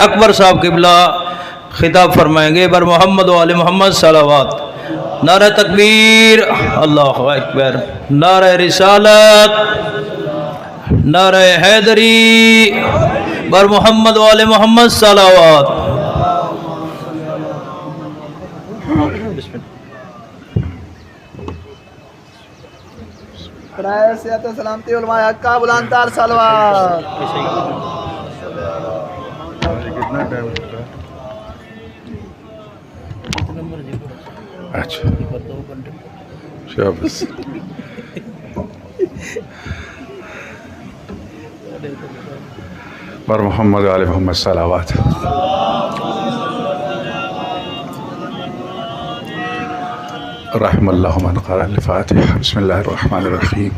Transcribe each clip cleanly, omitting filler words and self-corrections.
अकबर साहब किबला खिताब फरमाएंगे बर मोहम्मद वाले मोहम्मद सलावत। नारा तकबीर, अल्लाहु अकबर, नारा रिसालत, नारा हैदरी, बर मोहम्मद वाले मोहम्मद सलावत। सलामती उलमाए हक का बुलंदतर सलवात। कितना टाइम लगता है? अच्छा शाबाश। पर मोहम्मद आले मोहम्मद सलावत। रहमल्लाहु मन क़रा अल फ़ातिहा। बिस्मिल्लाहिर रहमानिर रहीम।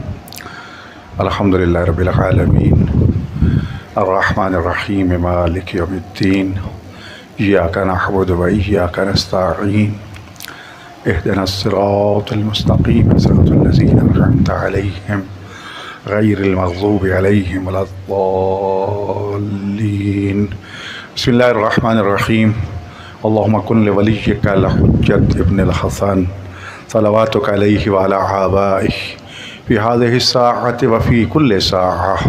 अल्हम्दुलिल्लाहि रब्बिल आलमीन अर्रहमानिर रहीम मालिकि यौमिद्दीन। इय्याका नअबुदु व इय्याका नस्तईन। इहदिनस सिरातल मुस्तक़ीम सिरातल लज़ीना अनअमता अलैहिम गैरिल मग़ज़ूबि अलैहिम वलद्दाल्लीन। बिस्मिल्लाहिर रहमानिर रहीम। अल्लाहुम्मा कुन लिवलिय्यिका अल-हुज्जत इब्निल हसन सलवातुका अलैहि व अला आबाइहि फ़ी हाज़िहि स्साअति व फ़ी कुल्लि साअह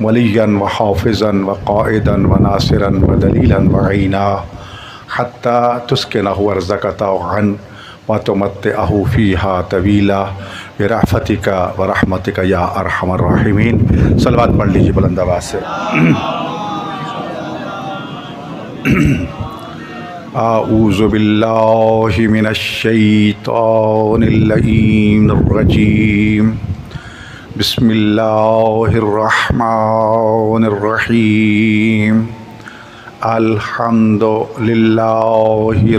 वलिय्यन व हाफ़िज़न व क़ाइदन व नासिरन व दलीलन व ऐना हत्ता तुस्किनहु अर्ज़क़तहु व तुमत्तिअहु फ़ीहा तवीला बिरहफ़तिका व रहमतिका या अरहमर राहिमीन। सलवात पढ़ लीजिए बुलंद आवाज़ से। आऊज़ु बिल्लाहि मिनश शैतानिर रजीम। बिस्मिल्लाहिर रहमानिर रहीम। अल्हम्दुलिल्लाहि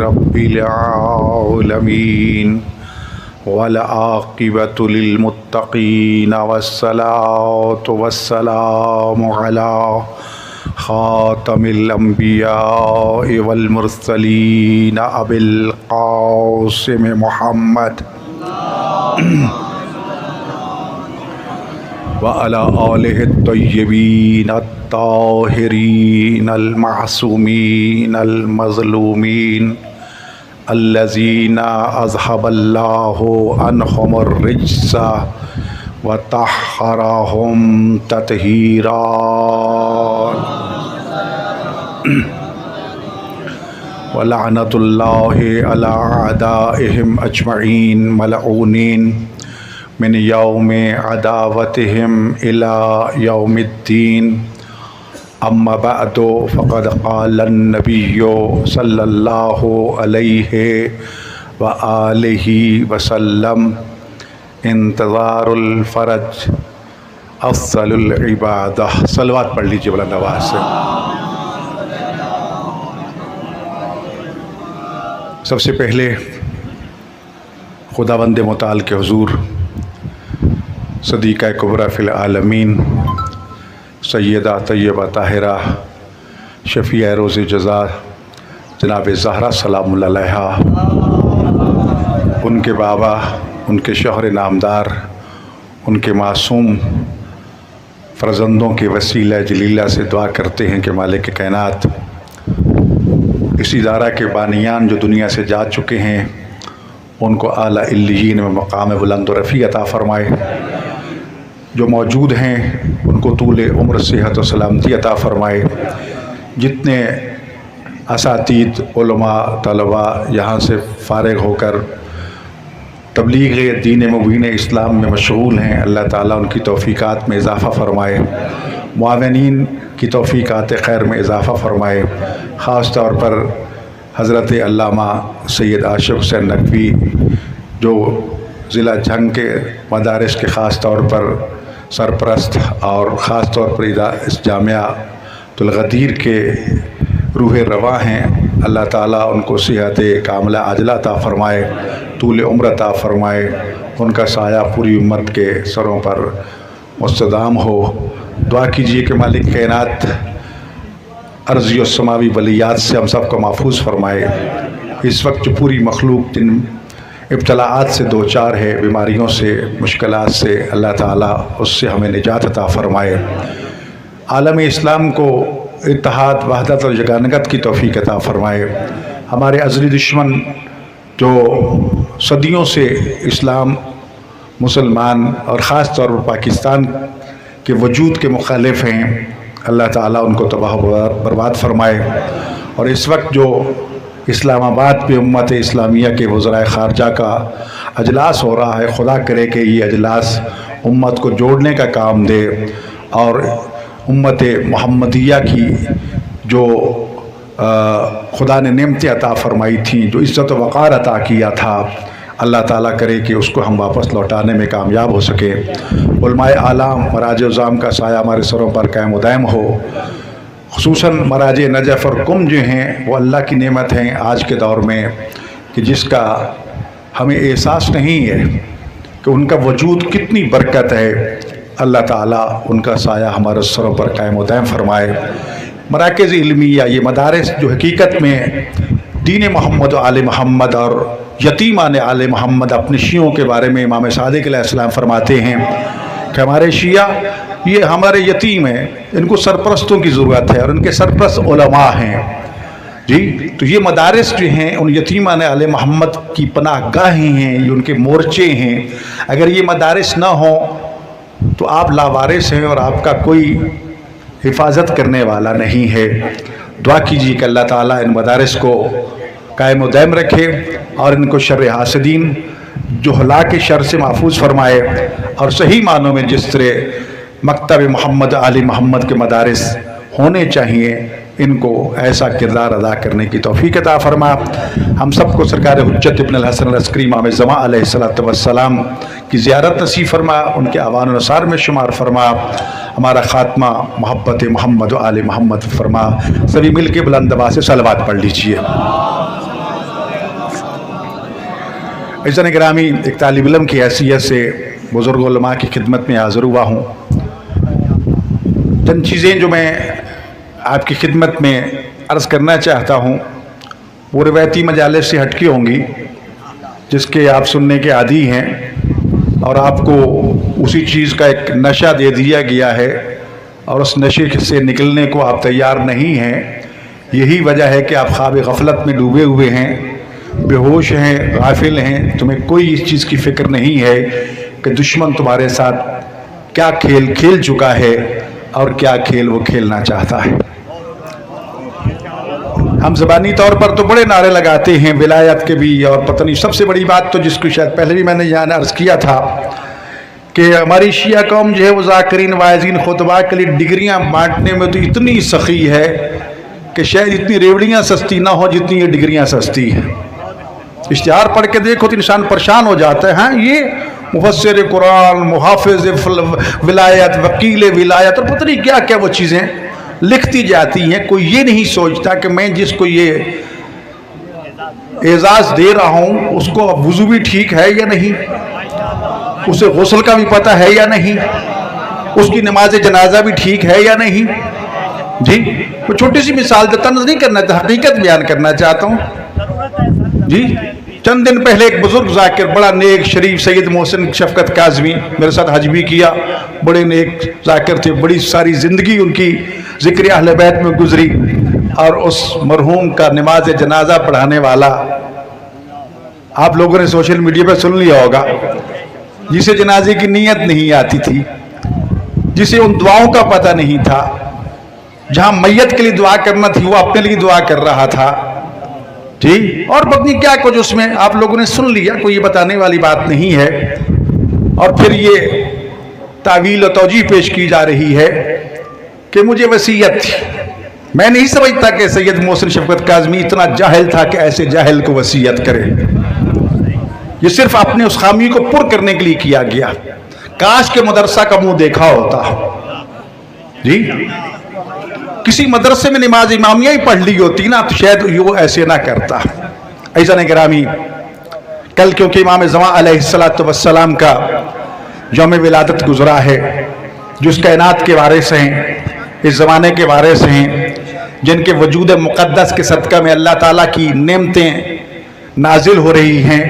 रब्बिल आलमीन वल आक़िबतु लिल मुत्तक़ीन वस्सलातु वस्सलामु अला ख़ातमिल अंबिया वल मुरसलीन अबिल क़ासिम मुहम्मद व अला आलिहि तय्यबीन अत्ताहिरीन अल मासूमीन अल मज़लूमीन अल्लज़ीना अज़हबल्लाहु अन्हुमुर रिज्सा व तहहरहुम तत्हीरा। व लअनतुल्लाहि अला अदाइहिम अजमईन मलऊनीन मिन यौमि अदावतिहिम इला यौमिद्दीन। अम्मा बअदु फ़क़द क़ालन नबिय्यु सल्लल्लाहु अलैहि व आलिहि वसल्लम इंतज़ारुल फ़रज अफ़ज़लुल इबादह। सलवात पढ़ लीजिए बुलंद आवाज़ से। सबसे पहले खुदावंद मुताल के हुज़ूर सदीक़ा कुबरा फ़िल आलमीन सैयदा तय्यबा ताहिरा शफ़ीआ रोज़ जज़ा जनाब ज़हरा सलामुल्लाह अलैहा, उनके बाबा, उनके शौहर नामदार, उनके मासूम फ़र्ज़ंदों के वसीला जलीला से दुआ करते हैं कि मालिक कायनात इस इदारा के बानियान जो दुनिया से जा चुके हैं उनको आला इल्लियीन में मकाम बुलंद व रफ़ी अता फ़रमाए। जो मौजूद हैं उनको तूले उम्र सेहत व सलामती अता फ़रमाए। जितने असातीद उलमा तलबा यहाँ से फ़ारिग होकर तबलीग दीन मुबीन इस्लाम में मशगूल हैं, अल्लाह ताला उनकी तौफ़ीक़ात में इज़ाफ़ा फ़रमाए, मुआविनीन की तौफ़ीक़ात खैर में इज़ाफ़ा फ़रमाए। ख़ास तौर पर हज़रत अल्लामा सैयद आशिक़ हुसैन नकवी जो ज़िला झंग के मदारिस के ख़ास तौर पर सरपरस्त और ख़ास तौर पर इस जामियातुल गदीर के रूह रवा हैं, अल्लाह ताला उनको सेहत कामिला आजिला अता फ़रमाए, तूल उम्र अता फ़रमाए, उनका साया पूरी उम्मत के सरों पर मुस्तदाम हो। दुआ कीजिए कि मालिक कायनात अर्ज़ी और समावी वलियात से हम सब को महफूज फ़रमाए। इस वक्त जो पूरी मखलूक जिन इब्तलाआत से दो चार है, बीमारियों से, मुश्किलात से, अल्लाह ताला उससे हमें निजात अता फ़रमाए। आलम इस्लाम को इत्तेहाद, वहदत और यगानगत की तौफीक अता फरमाए। हमारे अज़ली दुश्मन जो सदियों से इस्लाम, मुसलमान और ख़ास तौर पर पाकिस्तान के वजूद के मुखालिफ हैं, अल्लाह ताला उनको तबाह बर्बाद फरमाए। और इस वक्त जो इस्लामाबाद पे उम्मत इस्लामिया के वज़राए ख़ारजा का अजलास हो रहा है, खुदा करे कि ये अजलास उम्मत को जोड़ने का काम दे और उम्मत मोहम्मदिया की जो खुदा ने नेमतें अता फ़रमाई थी, जो इज़्ज़त व वक़ार अता किया था, अल्लाह ताला करे कि उसको हम वापस लौटाने में कामयाब हो सके। उलमाए आलाम मराज उज़ाम का साया हमारे सरों पर कायम दायम हो। खुसूसन मराज नजफ़ और कुम जो हैं वो अल्लाह की नेमत हैं आज के दौर में, कि जिसका हमें एहसास नहीं है कि उनका वजूद कितनी बरकत है। अल्लाह ताला उनका साया हमारे सरों पर कायम दायम फरमाए। मराकज़ इल्मिया, ये मदारिस जो हकीकत में दीन मोहम्मद आले मोहम्मद और यतीमान आले मोहम्मद, अपने शियों के बारे में इमाम सादिक़ अलैहिस्सलाम फरमाते हैं कि हमारे शिया ये हमारे यतीम हैं, इनको सरपरस्तों की ज़रूरत है और उनके सरपरस्त उलमा हैं जी। तो ये मदारिस जो हैं उन यतीमान आले मोहम्मद की पनाहगाहें हैं, ये उनके मोर्चे हैं। अगर ये मदारिस ना हों तो आप लावारिस हैं और आपका कोई हिफाजत करने वाला नहीं है। दुआ कीजिए कि अल्लाह ताला इन मदारिस को कायम दायम रखे और इनको शर्र हासिदीन, जुहला के शर से महफूज फरमाए और सही मानों में जिस तरह मकतब मोहम्मद आली मोहम्मद के मदारिस होने चाहिए, इनको ऐसा किरदार अदा करने की तौफीक अता फरमा। हम सबको सरकार हुज्जत इब्न अल हसन अल अस्करी इमाम ज़मा अलैहिस्सलातु वस्सलाम की ज़ियारत नसीब फरमा, उनके आवान और नसार में शुमार फरमा, हमारा ख़ात्मा मोहब्बत मोहम्मद आले मोहम्मद फरमा। सभी मिल के बुलंद आवाज़ से सलवात पढ़ लीजिए। इज़्ज़त गिरामी, एक तालिब इल्म की हैसियत से बुज़ुर्ग उलमा की खिदमत में हाज़िर हुआ हूँ। चंद चीज़ें जो मैं आपकी खिदमत में अर्ज़ करना चाहता हूँ वो रिवायती मजालिस से हटकी होंगी, जिसके आप सुनने के आदी हैं और आपको उसी चीज़ का एक नशा दे दिया गया है और उस नशे से निकलने को आप तैयार नहीं हैं। यही वजह है कि आप ख्वाब गफलत में डूबे हुए हैं, बेहोश हैं, गाफिल हैं। तुम्हें कोई इस चीज़ की फ़िक्र नहीं है कि दुश्मन तुम्हारे साथ क्या खेल खेल चुका है और क्या खेल वो खेलना चाहता है। हम ज़बानी तौर पर तो बड़े नारे लगाते हैं विलायत के भी, और पता नहीं सबसे बड़ी बात तो जिसको शायद पहले भी मैंने यहाँ अर्ज़ किया था कि हमारी शिया कौम जो है वो ज़ाकिरीन वाइज़ीन खुतबा के लिए डिग्रियाँ बांटने में तो इतनी सखी है कि शायद इतनी रेवड़ियाँ सस्ती ना हो जितनी ये डिग्रियाँ सस्ती हैं। इश्तिहार पढ़ के देखो तो इंसान परेशान हो जाता है। हाँ, ये मुफस्सिर कुरान, मुहाफ़िज़ विलायत, वकील विलायत और पता नहीं क्या क्या वो चीज़ें लिखती जाती हैं। कोई ये नहीं सोचता कि मैं जिसको ये एजाज़ दे रहा हूँ उसको वुज़ू भी ठीक है या नहीं, उसे गुस्ल का भी पता है या नहीं, उसकी नमाज जनाजा भी ठीक है या नहीं जी। तो छोटी सी मिसाल तंज़ नहीं करना चाहता, हकीकत बयान करना चाहता हूँ जी। चंद दिन पहले एक बुजुर्ग ज़ाकिर, बड़ा नेक शरीफ सैयद मोहसिन शफकत काज़मी, मेरे साथ हज भी किया, बड़े नेक ज़ाकिर थे, बड़ी सारी ज़िंदगी उनकी ज़िक्र अहले बैत में गुजरी और उस मरहूम का नमाज जनाजा पढ़ाने वाला आप लोगों ने सोशल मीडिया पर सुन लिया होगा, जिसे जनाजे की नीयत नहीं आती थी, जिसे उन दुआओं का पता नहीं था, जहाँ मैयत के लिए दुआ करना थी वो अपने लिए दुआ कर रहा था जी। और पत्नी क्या कुछ उसमें आप लोगों ने सुन लिया, कोई ये बताने वाली बात नहीं है। और फिर ये तावील और तौजीह पेश की जा रही है कि मुझे वसीयत थी। मैं नहीं समझता कि सैयद मोहसिन शफकत काज़मी इतना जाहिल था कि ऐसे जाहिल को वसीयत करे। ये सिर्फ अपने उस खामी को पुर करने के लिए किया गया। काश के मदरसा का मुंह देखा होता जी, किसी मदरसे में नमाज इमामिया ही पढ़ ली होती ना तो शायद वो ऐसे ना करता। ऐसा नहीं गिरामी, कल क्योंकि इमाम ज़मा अलैहिस्सलातु वस्सलाम का यौम विलादत गुजरा है, जो इस कायनात के वारिस हैं, इस ज़माने के वारिस हैं, जिनके वजूद मुक़द्दस के सदक़ा में अल्लाह ताला की नेमतें नाजिल हो रही हैं।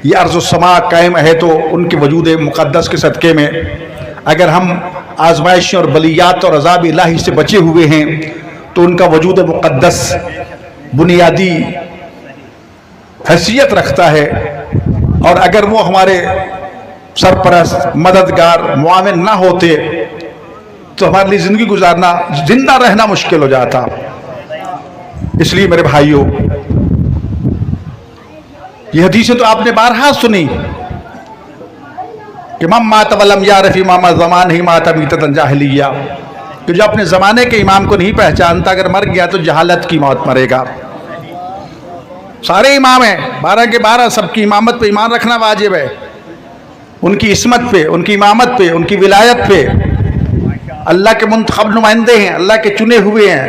ये अर्ज़ समा कायम है तो उनके वजूद मुक़द्दस के सदक़े में अगर हम आज़माइश और बलियात और अज़ाब इलाही से बचे हुए हैं तो उनका वजूद मुक़द्दस बुनियादी हैसियत रखता है। और अगर वो हमारे सरपरस्त, मददगार, मुआविन ना होते तो हमारे लिए ज़िंदगी गुजारना, जिंदा रहना मुश्किल हो जाता। इसलिए मेरे भाइयों, ये हदीसें तो आपने बारहा सुनी कि मम मात वलम यारफ इमाम ज़मान ही मात मीततन जाहिलिया, कि जो अपने ज़माने के इमाम को नहीं पहचानता अगर मर गया तो जहालत की मौत मरेगा। सारे इमाम हैं, 12 के 12, सबकी इमामत पे ईमान रखना वाजिब है, उनकी इस्मत पे, उनकी इमामत पे, उनकी विलायत पे। अल्लाह के मुंतखब नुमाइंदे हैं, अल्लाह के चुने हुए हैं।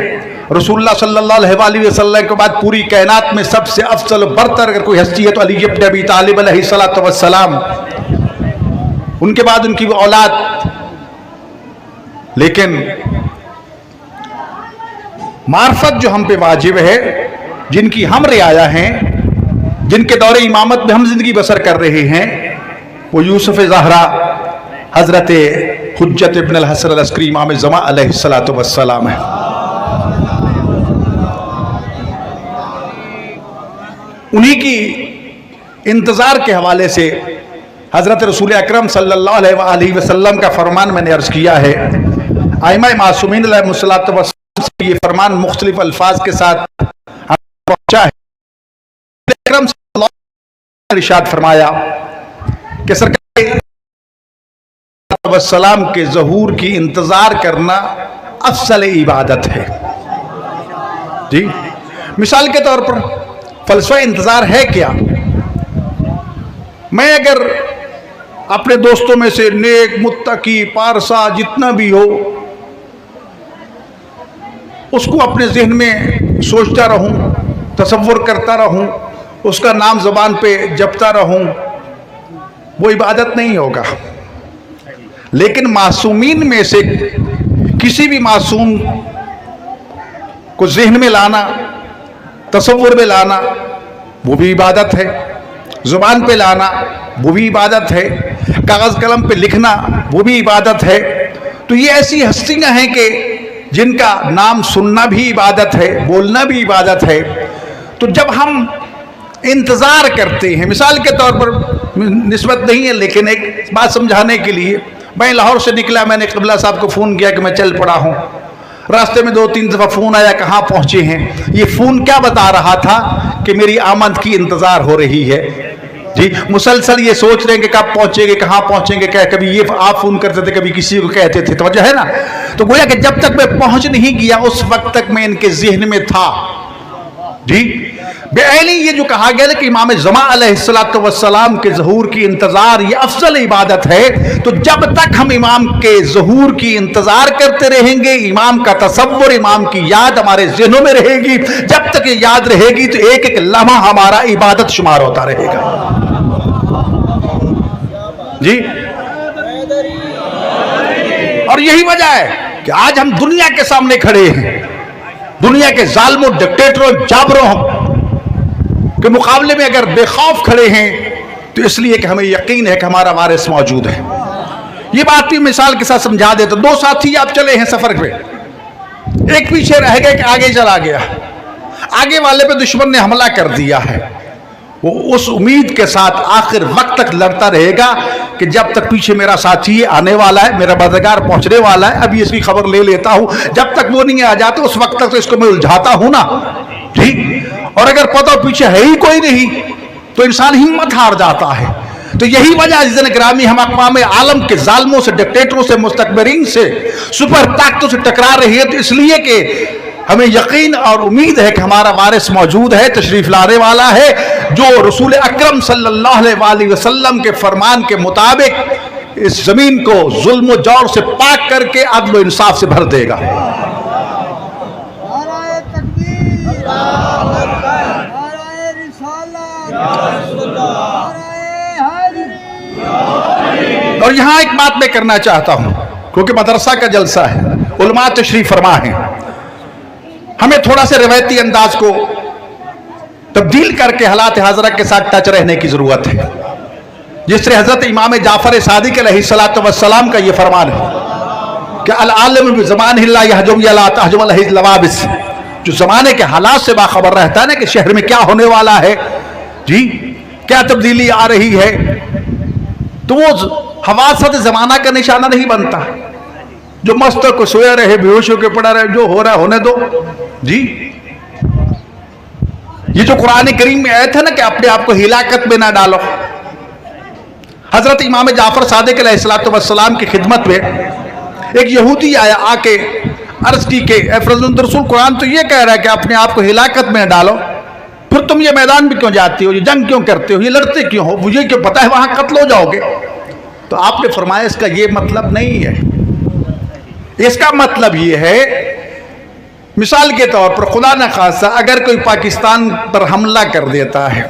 रसूलुल्लाह सल्लल्लाहु अलैहि वसल्लम के बाद पूरी कायनात में सबसे अफजल बरतर अगर कोई हस्ती है तो अली इब्न अबी तालिब अलैहिस्सलातु वस्सलाम, उनके बाद उनकी औलाद। लेकिन मार्फत जो हम पे वाजिब है, जिनकी हम रियाया हैं, जिनके दौरे इमामत में हम जिंदगी बसर कर रहे हैं, वो यूसुफ ज़हरा हजरत हुज्जत इब्न अल हसन अल अस्करी इमाम ज़मा अलैहिस्सलातु वस्सलाम है। उन्हीं की इंतज़ार के हवाले से हजरत रसूल अकरम सल्लल्लाहु अलैहि वसल्लम का फरमान मैंने अर्ज़ किया है। आइमा मासूमीन अलैहिमुस्सलातु वस्सलाम से ये फरमान मुख्तलिफ अल्फाज के साथ पहुंचा है। अकरम सल्लल्लाहु अलैहि वसल्लम ने इरशाद फरमाया कि सरकार वस्सलाम के ज़हूर की इंतज़ार करना अफसल इबादत है। जी, मिसाल के तौर पर फलसफा इंतज़ार है क्या? मैं अगर अपने दोस्तों में से नेक, मुत्तकी, पारसा जितना भी हो, उसको अपने जहन में सोचता रहूं, तसव्वुर करता रहूं, उसका नाम ज़बान पे जपता रहूं, वो इबादत नहीं होगा। लेकिन मासूमीन में से किसी भी मासूम को जहन में लाना, तसव्वुर में लाना, वो भी इबादत है। ज़ुबान पे लाना वो भी इबादत है। कागज़ कलम पे लिखना वो भी इबादत है। तो ये ऐसी हस्तियाँ हैं कि जिनका नाम सुनना भी इबादत है, बोलना भी इबादत है। तो जब हम इंतज़ार करते हैं, मिसाल के तौर पर निस्बत नहीं है लेकिन एक बात समझाने के लिए, मैं लाहौर से निकला, मैंने क़िबला साहब को फ़ोन किया कि मैं चल पड़ा हूँ। रास्ते में 2-3 दफ़ा फ़ोन आया, कहाँ पहुँचे हैं? ये फ़ोन क्या बता रहा था कि मेरी आमद की इंतज़ार हो रही है। जी, मुसलसल ये सोच रहे हैं कि कब पहुँचेंगे, कहाँ पहुँचेंगे, क्या कभी ये आप फ़ोन करते थे, कभी किसी को कहते थे, तो वजह है ना। तो गोया कि जब तक मैं पहुँच नहीं गया उस वक्त तक मैं इनके जहन में था। जी, बेअली ये जो कहा गया कि इमाम ज़मा अलैहिस्सलातु वस्सलाम के ज़हूर की इंतज़ार ये अफजल इबादत है। तो जब तक हम इमाम के ज़हूर की इंतज़ार करते रहेंगे, इमाम का तसव्वुर, इमाम की याद हमारे ज़हनों में रहेगी। जब तक ये याद रहेगी तो एक एक लम्हा हमारा इबादत शुमार होता रहेगा। जी, और यही वजह है कि आज हम दुनिया के सामने खड़े हैं, दुनिया के जालिमों, डिक्टेटरों, जाबरों के मुकाबले में अगर बेखौफ खड़े हैं तो इसलिए कि हमें यकीन है कि हमारा वारिस मौजूद है। ये बात भी मिसाल के साथ समझा दे तो 2 साथी आप चले हैं सफर पे, एक पीछे रह गया कि आगे चला गया, आगे वाले पे दुश्मन ने हमला कर दिया है। वो उस उम्मीद के साथ आखिर वक्त तक लड़ता रहेगा कि जब तक पीछे मेरा साथी आने वाला है, मेरा मददगार पहुंचने वाला है, अभी इसकी खबर ले लेता हूं। जब तक वो नहीं आ जाते उस वक्त तक तो इसको मैं उलझाता हूं ना। ठीक, और अगर पता पीछे है ही कोई नहीं तो इंसान हिम्मत हार जाता है। तो यही वजह अज़ीज़ान गिरामी हम अक़वाम आलम के जालिमों से, डिक्टेटरों से, मुस्तकबिरीन से, सुपर ताकतों से टकरा रही है। तो इसलिए कि हमें यकीन और उम्मीद है कि हमारा वारिस मौजूद है, तशरीफ लाने वाला है, जो रसूल अकरम सल्लल्लाहु अलैहि वसल्लम के फरमान के मुताबिक इस जमीन को जुल्म और जौर से पाक करके अदल और इंसाफ से भर देगा। और यहां एक बात मैं करना चाहता हूं, क्योंकि मदरसा का जलसा है, उलमा तशरीफ फरमा है, हमें थोड़ा सा रवायती अंदाज को तब्दील करके हालात हाज़रा के साथ टच रहने की जरूरत है। जिस तरह हजरत इमाम जाफर सादिक अलैहिस्सलातु वस्सलाम का यह फरमान है कि अल आलिम बिज़मानिही ला यहजुम ला तहजुम अलैहि लवाबिस, जो जमाने के हालात से बाखबर रहता है ना कि शहर में क्या होने वाला है जी, क्या तब्दीली आ रही है, तो वो हवासत जमाना का निशाना नहीं बनता। जो मस्त को सोया रहे, बेहोश होकर पड़ा रहे, जो हो रहा है होने दो जी। ये जो कुरान करीम में आयत है ना कि अपने आप को हिलाकत में ना डालो। हजरत इमाम जाफर सादिक अलैहिस्सलाम की खिदमत में एक यहूदी आया, आके अर्ज की के फरज़ुल रसूल, कुरान तो ये कह रहा है कि अपने आप को हिलाकत में डालो, फिर तुम ये मैदान में क्यों जाती हो, ये जंग क्यों करते हो, ये लड़ते क्यों हो, मुझे क्यों पता है वहां कत्ल हो जाओगे। तो आपने फरमाया इसका ये मतलब नहीं है, इसका मतलब ये है, मिसाल के तौर पर खुदा न खासा अगर कोई पाकिस्तान पर हमला कर देता है,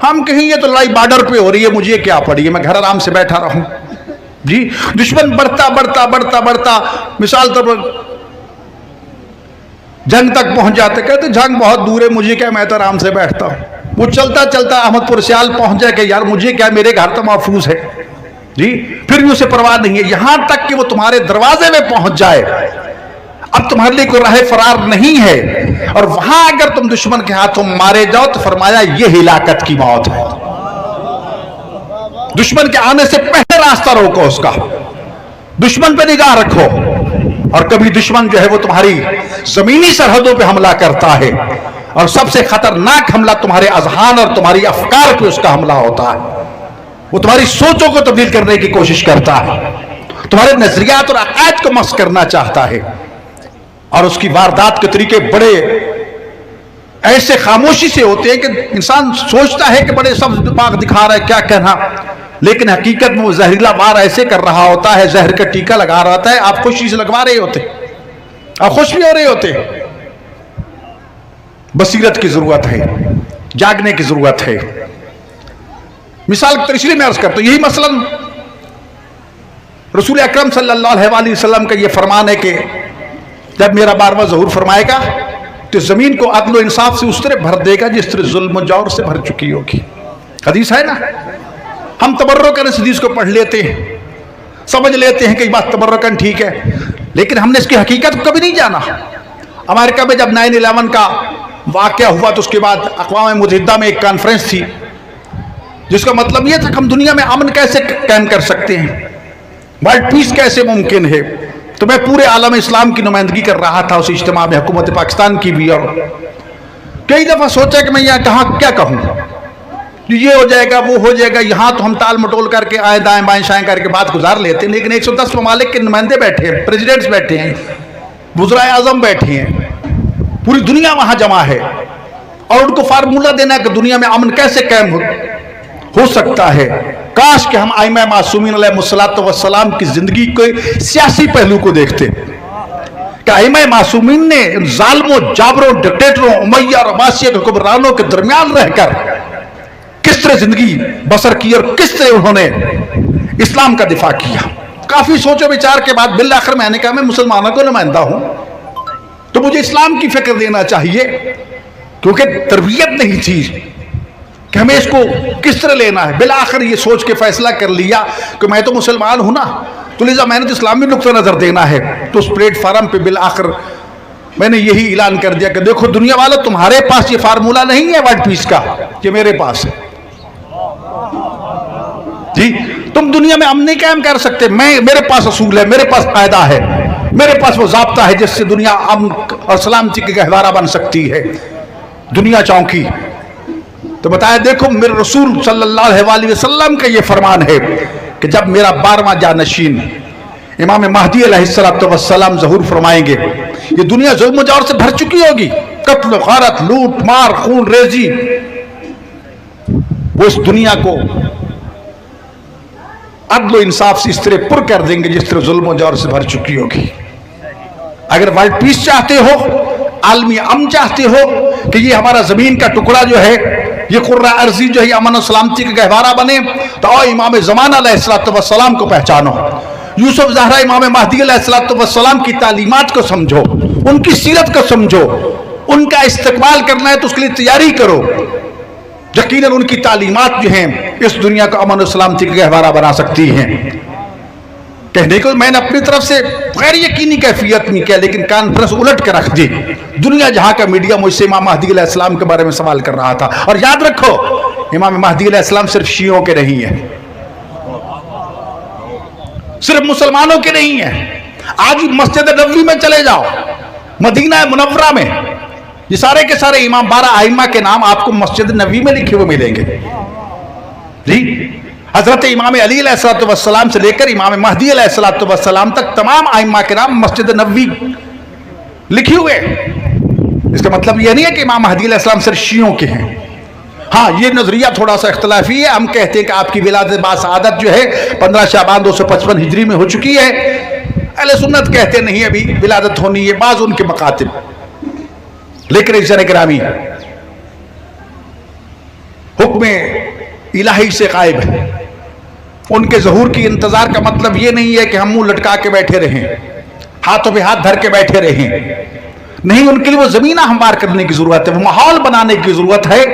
हम कहें ये तो लड़ाई बॉर्डर पे हो रही है, मुझे क्या पड़ी है, मैं घर आराम से बैठा रहूं जी। दुश्मन बढ़ता बढ़ता बढ़ता बढ़ता मिसाल तौर पर जंग तक पहुंच जाते, कहते जंग बहुत दूर है, मुझे क्या, मैं तो आराम से बैठता हूं। वो चलता चलता अहमदपुर सियाल पहुंच जाए कि यार मुझे क्या, मेरे घर तो महफूज है जी, फिर भी उसे परवाह नहीं है, यहां तक कि वो तुम्हारे दरवाजे में पहुंच जाए, अब तुम्हारे लिए कोई राह फरार नहीं है, और वहां अगर तुम दुश्मन के हाथों मारे जाओ तो फरमाया ये हिलाकत की मौत है। दुश्मन के आने से पहले रास्ता रोको उसका, दुश्मन पे निगाह रखो, और कभी दुश्मन जो है वो तुम्हारी जमीनी सरहदों पे हमला करता है, और सबसे खतरनाक हमला तुम्हारे अजहान और तुम्हारी अफकार पे उसका हमला होता है। वो तुम्हारी सोचों को तब्दील करने की कोशिश करता है, तुम्हारे नजरियात और अकायद को मस करना चाहता है, और उसकी वारदात के तरीके बड़े ऐसे खामोशी से होते हैं कि इंसान सोचता है कि बड़े सब दिमाग दिखा रहा है क्या कहना, लेकिन हकीकत में वो जहरीला वार ऐसे कर रहा होता है, जहर का टीका लगा रहा होता है, आप खुशी से लगवा रहे होते, आप खुश भी हो रहे होते। बसीरत की जरूरत है, जागने की जरूरत है। मिसाल के तरीके में अर्ज करता हूं, यही मसलन रसूल अकरम सल्लल्लाहु अलैहि वसल्लम का यह फरमान है कि जब मेरा बारवा ज़हूर फरमाएगा तो जमीन को अदल और इंसाफ से उस तरह भर देगा जिस तरह जुल्म जौर से भर चुकी होगी। हदीस है ना, हम तबर्रुकन इस हदीस को पढ़ लेते हैं, समझ लेते हैं कि बात तबर्रुकन ठीक है, लेकिन हमने इसकी हकीकत को कभी नहीं जाना। अमेरिका में जब 9/11 का वाक़या हुआ तो उसके बाद अक़वाम मुत्तहिदा में एक कॉन्फ्रेंस थी, जिसका मतलब यह था कि हम दुनिया में अमन कैसे कायम कर सकते हैं, वर्ल्ड पीस कैसे मुमकिन है। तो मैं पूरे आलम इस्लाम की नुमाइंदगी कर रहा था उस इज्तिमा में, हुकूमत पाकिस्तान की भी, और कई दफ़ा सोचा कि मैं यहाँ कहाँ क्या कहूँ, ये हो जाएगा वो हो जाएगा, यहाँ तो हम ताल मटोल करके आए दाएं बाएं शाएं करके बात गुजार लेते हैं, लेकिन 110 ममालिक के नुमाइंदे बैठे हैं, प्रेसिडेंट्स बैठे हैं, वज़राए आज़म बैठे हैं, पूरी दुनिया वहाँ जमा है, और उनको फार्मूला देना कि दुनिया में अमन कैसे कायम हो सकता है। काश कि हम आइमा मासूमीन अलैहिमुस्सलातु वस्सलाम की जिंदगी के सियासी पहलू को देखते कि आइमा मासूमीन ने जालिमों, जाबरों, डिक्टेटरों, उमैया और अब्बासिया के हुक्मरानों के दरमियान रहकर किस तरह जिंदगी बसर की और किस तरह उन्होंने इस्लाम का दिफा किया। काफी सोचो विचार के बाद बिल आखिर मैंने कहा मैं मुसलमानों को नुमाइंदा हूं, तो मुझे इस्लाम की फिक्र देना चाहिए, क्योंकि तरबियत नहीं थी कि हमें इसको किस तरह लेना है। बिल आखिर ये सोच के फैसला कर लिया कि मैं तो मुसलमान हूं ना, तो लिहाजा मैंने तो इस्लामी नुक्ता नजर देना है। तो उस प्लेटफार्म पे बिल आखिर मैंने यही ऐलान कर दिया कि देखो दुनिया वालों, तुम्हारे पास ये फार्मूला नहीं है वर्ल्ड पीस का, ये मेरे पास है जी। तुम दुनिया में अमन नहीं कायम कर सकते, मेरे पास असूल है, मेरे पास कायदा है, मेरे पास वो ज़ाब्ता है जिससे दुनिया अमन और सलामती का गहवारा बन सकती है, दुनिया चौंकी। तो बताया देखो मेरे रसूल सल्लल्लाहु अलैहि वसल्लम का ये फरमान है कि जब मेरा 12वां जानशीन इमाम महदी अलैहिस्सलाम ज़हूर फरमाएंगे, ये दुनिया जुल्म जौर से भर चुकी होगी, कत्ल, गारत, लूट मार, खून रेजी, वो इस दुनिया को अदल इंसाफ से इस तरह पुर कर देंगे जिस तरह जुल्म जौर से भर चुकी होगी। अगर वर्ल्ड पीस चाहते हो, आलमी अमन चाहते हो कि ये हमारा जमीन का टुकड़ा जो है, ये कुर्रा अर्जी जो है अमन और सलामती का गहवारा बने, तो आओ इमाम ज़मान अलैहिस्सलाम को पहचानो, यूसुफ ज़हरा इमाम महदी अलैहिस्सलाम की तालीमात को समझो, उनकी सीरत को समझो, उनका इस्तकबाल करना है तो उसके लिए तैयारी करो। यकीनन उनकी तालीमात जो हैं इस दुनिया को अमन और सलामती का गहवारा बना सकती हैं। कहने को मैंने अपनी तरफ से गैर यकीनी कैफियत नहीं किया, लेकिन कॉन्फ्रेंस उलट के रख दी। दुनिया जहां का मीडिया मुझसे इमाम महदी अलैहिस्सलाम के बारे में सवाल कर रहा था। और याद रखो, इमाम महदी अलैहिस्सलाम सिर्फ शियों के नहीं है, सिर्फ मुसलमानों के नहीं है। आज मस्जिद नबवी में चले जाओ, मदीना मुनव्वरा में, ये सारे के सारे इमाम 12 आइम्मा के नाम आपको मस्जिद नबवी में लिखे हुए मिलेंगे जी। हजरत इमाम अली अलैहिस्सलाम से लेकर इमाम महदी अलैहिस्सलाम तक तमाम आइम्मा के नाम मस्जिद नबवी लिखे हुए। इसका मतलब यह नहीं है कि इमाम महदी अलैहिस्सलाम सिर्फ शियों के हैं। हाँ, ये नजरिया थोड़ा सा इख्तलाफी है। हम कहते हैं कि आपकी विलादत बासआदत जो है 15 शाबान 255 हिजरी में हो चुकी है। अहले सुन्नत कहते नहीं अभी विलादत होनी है, बाज उनके मकातिब। लेकिन इज़्ज़त गिरामी हुक्म इलाही से गायब है। उनके ज़हूर की इंतजार का मतलब ये नहीं है कि हम मुंह लटका के बैठे रहें, हाथों पे हाथ धर के बैठे रहें। नहीं, उनके लिए वो जमीन हमवार करने की जरूरत है, वो माहौल बनाने की जरूरत है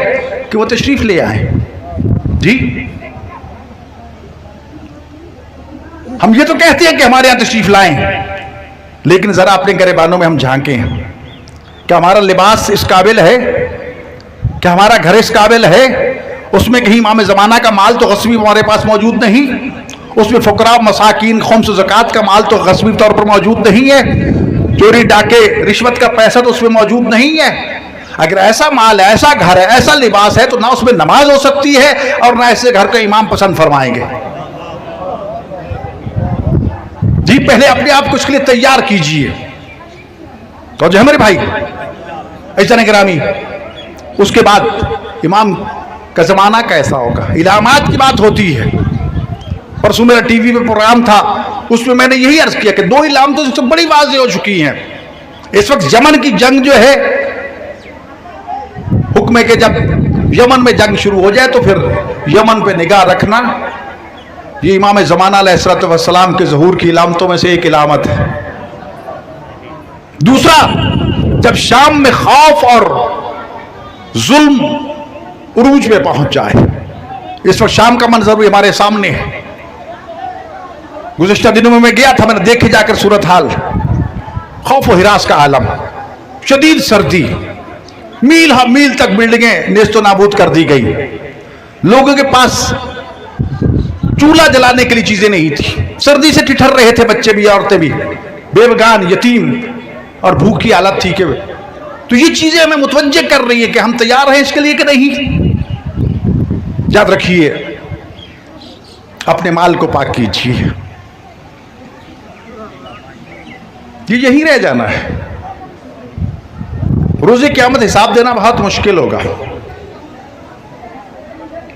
कि वो तशरीफ ले आए जी। हम ये तो कहते हैं कि हमारे यहां तशरीफ लाएं, लेकिन जरा अपने गरेबानों में हम झांकें। क्या हमारा लिबास इस काबिल है? क्या हमारा घर इस काबिल है? उसमें कहीं इमाम ज़माना का माल तो गस्बी हमारे पास मौजूद नहीं, उसमें फुकरा मसाकीन खुम्स ज़कात का माल तो गस्बी तौर पर मौजूद नहीं है, चोरी डाके रिश्वत का पैसा तो उसमें मौजूद नहीं है। अगर ऐसा माल है, ऐसा घर है, ऐसा लिबास है, तो ना उसमें नमाज हो सकती है और ना ऐसे घर का इमाम पसंद फरमाएंगे जी। पहले अपने आप को इसके लिए तैयार कीजिए। तो जो हमारे भाई ऐसा गिरामी, उसके बाद इमाम का जमाना कैसा होगा, इलामात की बात होती है। परसों मेरा टीवी पे प्रोग्राम था, उसमें मैंने यही अर्ज किया कि 2 इलाम तो सबसे बड़ी वाज़ेह हो चुकी हैं। इस वक्त यमन की जंग जो है, हुक्म है कि जब यमन में जंग शुरू हो जाए तो फिर यमन पे निगाह रखना। ये इमाम ज़माना अलैहिस्सलाम के ज़हूर की इलामतों में से एक इलामत है। दूसरा, जब शाम में खौफ और जुल्म उरूज में पहुंच जाए। इस वक्त शाम का मंजर भी हमारे सामने है। गुज़िश्ता दिनों में मैं गया था, मैंने देखे जाकर सूरत हाल, खौफ व हिरास का आलम, शदीद सर्दी, मील मील तक बिल्डिंगें नेस्तो नाबूद कर दी गई। लोगों के पास चूल्हा जलाने के लिए चीजें नहीं थी, सर्दी से ठिठर रहे थे बच्चे भी औरतें भी, बेबगान यतीम, और भूख की हालत थी। कि तो ये चीजें हमें मुतवज्जे कर रही है कि हम तैयार हैं इसके लिए कि नहीं। याद रखिए, अपने माल को पाक कीजिए, ये यही रह जाना है। रोज़े क़यामत हिसाब देना बहुत मुश्किल होगा,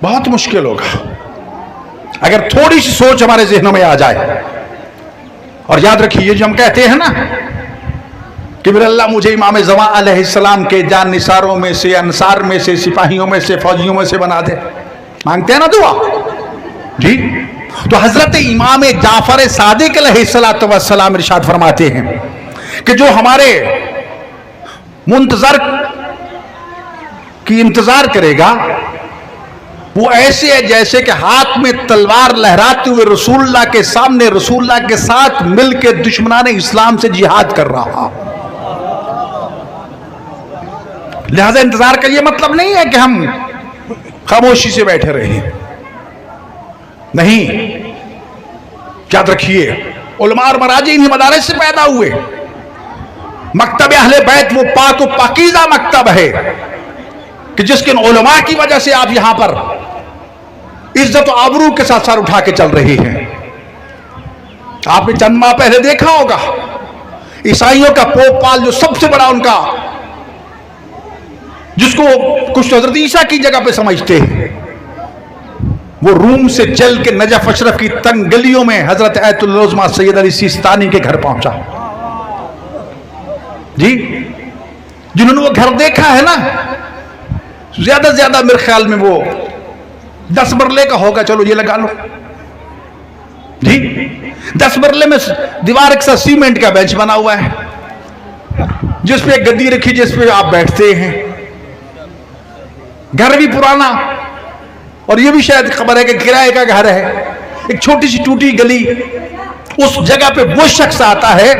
बहुत मुश्किल होगा, अगर थोड़ी सी सोच हमारे ज़हनों में आ जाए। और याद रखिए, जो हम कहते हैं ना कि मेरे अल्लाह मुझे इमाम ज़मान अलैहिस्सलाम के जान निसारों में से, अंसार में से, सिपाहियों में से, फौजियों में से बना दे, मांगते हैं ना दुआ जी। तो हजरत इमाम जाफर सादिक अलैहिस्सलाम इरशाद फरमाते हैं कि जो हमारे मुंतजर की इंतजार करेगा वो ऐसे है जैसे कि हाथ में तलवार लहराते हुए रसूलुल्लाह के सामने, रसूलुल्लाह के साथ मिलकर दुश्मनाने इस्लाम से जिहाद कर रहा। लिहाजा इंतजार का ये मतलब नहीं है कि हम खामोशी से बैठे रहे, नहीं। याद रखिए, उलमा और मराजी इन्हीं मदारिस से पैदा हुए। मकतब अहले बैत वो पाक व पाकीज़ा मकतब है कि जिसके उलमा की वजह से आप यहां पर इज्जत और आबरू के साथ सर उठा के चल रहे हैं। आपने चंद माह पहले देखा होगा, ईसाइयों का पोप पाल जो सबसे बड़ा उनका, जिसको कुछ हजरत ईसा की जगह पे समझते हैं, वो रूम से चल के नजफ अशरफ की तंग गलियों में हजरत आयतुल उज़्मा सैयद अली सिस्तानी के घर पहुंचा जी। जिन्होंने वो घर देखा है ना, ज्यादा से ज्यादा मेरे ख्याल में वो 10 मरले का होगा, चलो ये लगा लो जी। 10 मरले में दीवार के साथ सीमेंट का बेंच बना हुआ है, जिसपे एक गद्दी रखी जिसपे आप बैठते हैं। घर भी पुराना, और ये भी शायद खबर है कि किराए का घर है। एक छोटी सी टूटी गली, उस जगह पे वो शख्स आता है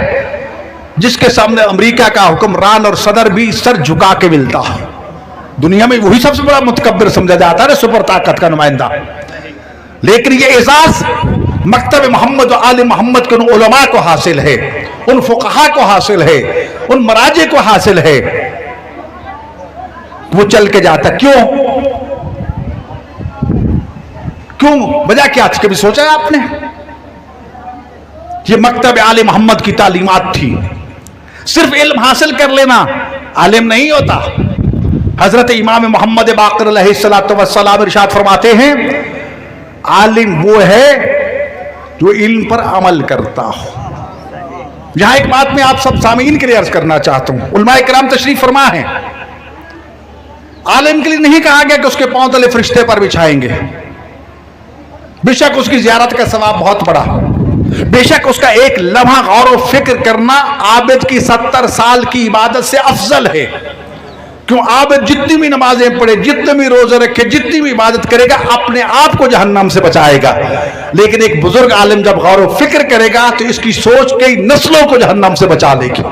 जिसके सामने अमेरिका का हुक्मरान और सदर भी सर झुका के मिलता है। दुनिया में वही सबसे बड़ा मुतकब्बिर समझा जाता है, सुपर ताकत का नुमाइंदा। लेकिन ये एजाज मकतब मोहम्मद और आले मोहम्मद के उन उलमा को हासिल है, उन फुकहा को हासिल है, उन मराजे को हासिल है। वो चल के जाता, क्यों वजह क्या थी? कभी सोचा है आपने? ये मकतब आले मोहम्मद की तालीमात थी। सिर्फ इल्म हासिल कर लेना आलिम नहीं होता। हजरत इमाम मोहम्मद बाक़िर अलैहिस्सलातु वस्सलाम इरशाद फरमाते हैं, आलिम वो है जो इल्म पर अमल करता हो। यहां एक बात मैं आप सब सामीन के लिए अर्ज करना चाहता हूं। उलमाए किराम तशरीफ फरमा है, आलिम के लिए नहीं कहा गया कि उसके पांव तले फरिश्ते पर बिछाएंगे। बेशक उसकी जियारत का सवाब बहुत बड़ा, बेशक उसका एक लम्हा गौर व फिक्र करना आबिद की 70 साल की इबादत से अफजल है। क्यों? आबिद जितनी भी नमाजें पढ़े, जितने भी रोजे रखे, जितनी भी इबादत करेगा, अपने आप को जहन्नम से बचाएगा। लेकिन एक बुजुर्ग आलिम जब गौर व फिक्र करेगा तो इसकी सोच कई नस्लों को जहन्नम से बचा लेगी।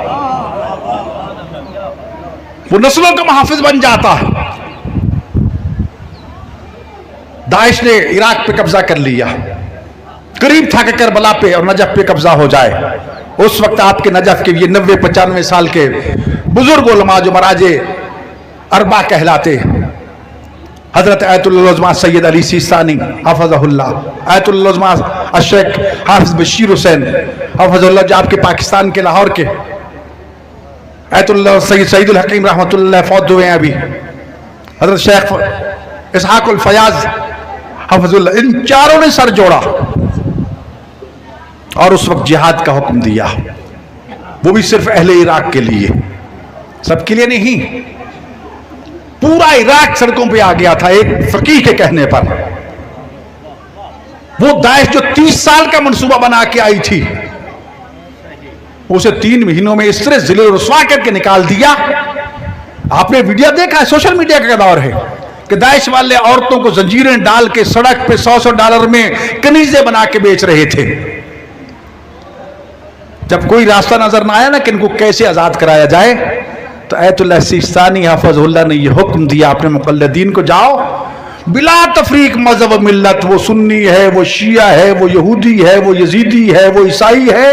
वो नस्लों का मुहाफिज बन जाता है। दाइश ने इराक पे कब्जा कर लिया, करीब था कि करबला पे और नजफ पे कब्जा हो जाए। उस वक्त आपके नजफ के ये 90-95 साल के बुजुर्ग उलमा जो मराजे अरबा कहलाते, हजरत आयतुल उलमा सैयद अली सिस्तानी हफज़हुल्लाह, आयतुल उलमा शेख हाफिज बशीर हुसैन हफज़हुल्लाह, जो आपके पाकिस्तान के लाहौर के, आयतुल सैयद सईदुल हकीम रहमतुल्लाह फौत हुए हैं अभी, हजरत शेख इसहाकुल फयाज हफज़हुल्लाह, इन चारों ने सर जोड़ा और उस वक्त जिहाद का हुक्म दिया। वो भी सिर्फ अहले इराक के लिए, सबके लिए नहीं। पूरा इराक सड़कों पे आ गया था एक फकीह के कहने पर। वो दाइश जो 30 साल का मंसूबा बना के आई थी, उसे 3 महीनों में इस तरह जिले रुसवा करके निकाल दिया। आपने वीडियो देखा है, सोशल मीडिया का दौर है कि दाइश वाले औरतों को जंजीरें डाल के सड़क पे $100 में कनीजे बना के बेच रहे थे। जब कोई रास्ता नजर ना आया ना कि इनको कैसे आजाद कराया जाए, तो आयतुल्लाह सिस्तानी हफज़हुल्लाह ने यह हुक्म दिया अपने मुक़ल्लिदीन को, जाओ बिला तफरीक मजहब मिल्लत, वो सुन्नी है, वो शिया है, वो यहूदी है, वो यजीदी है, वो ईसाई है,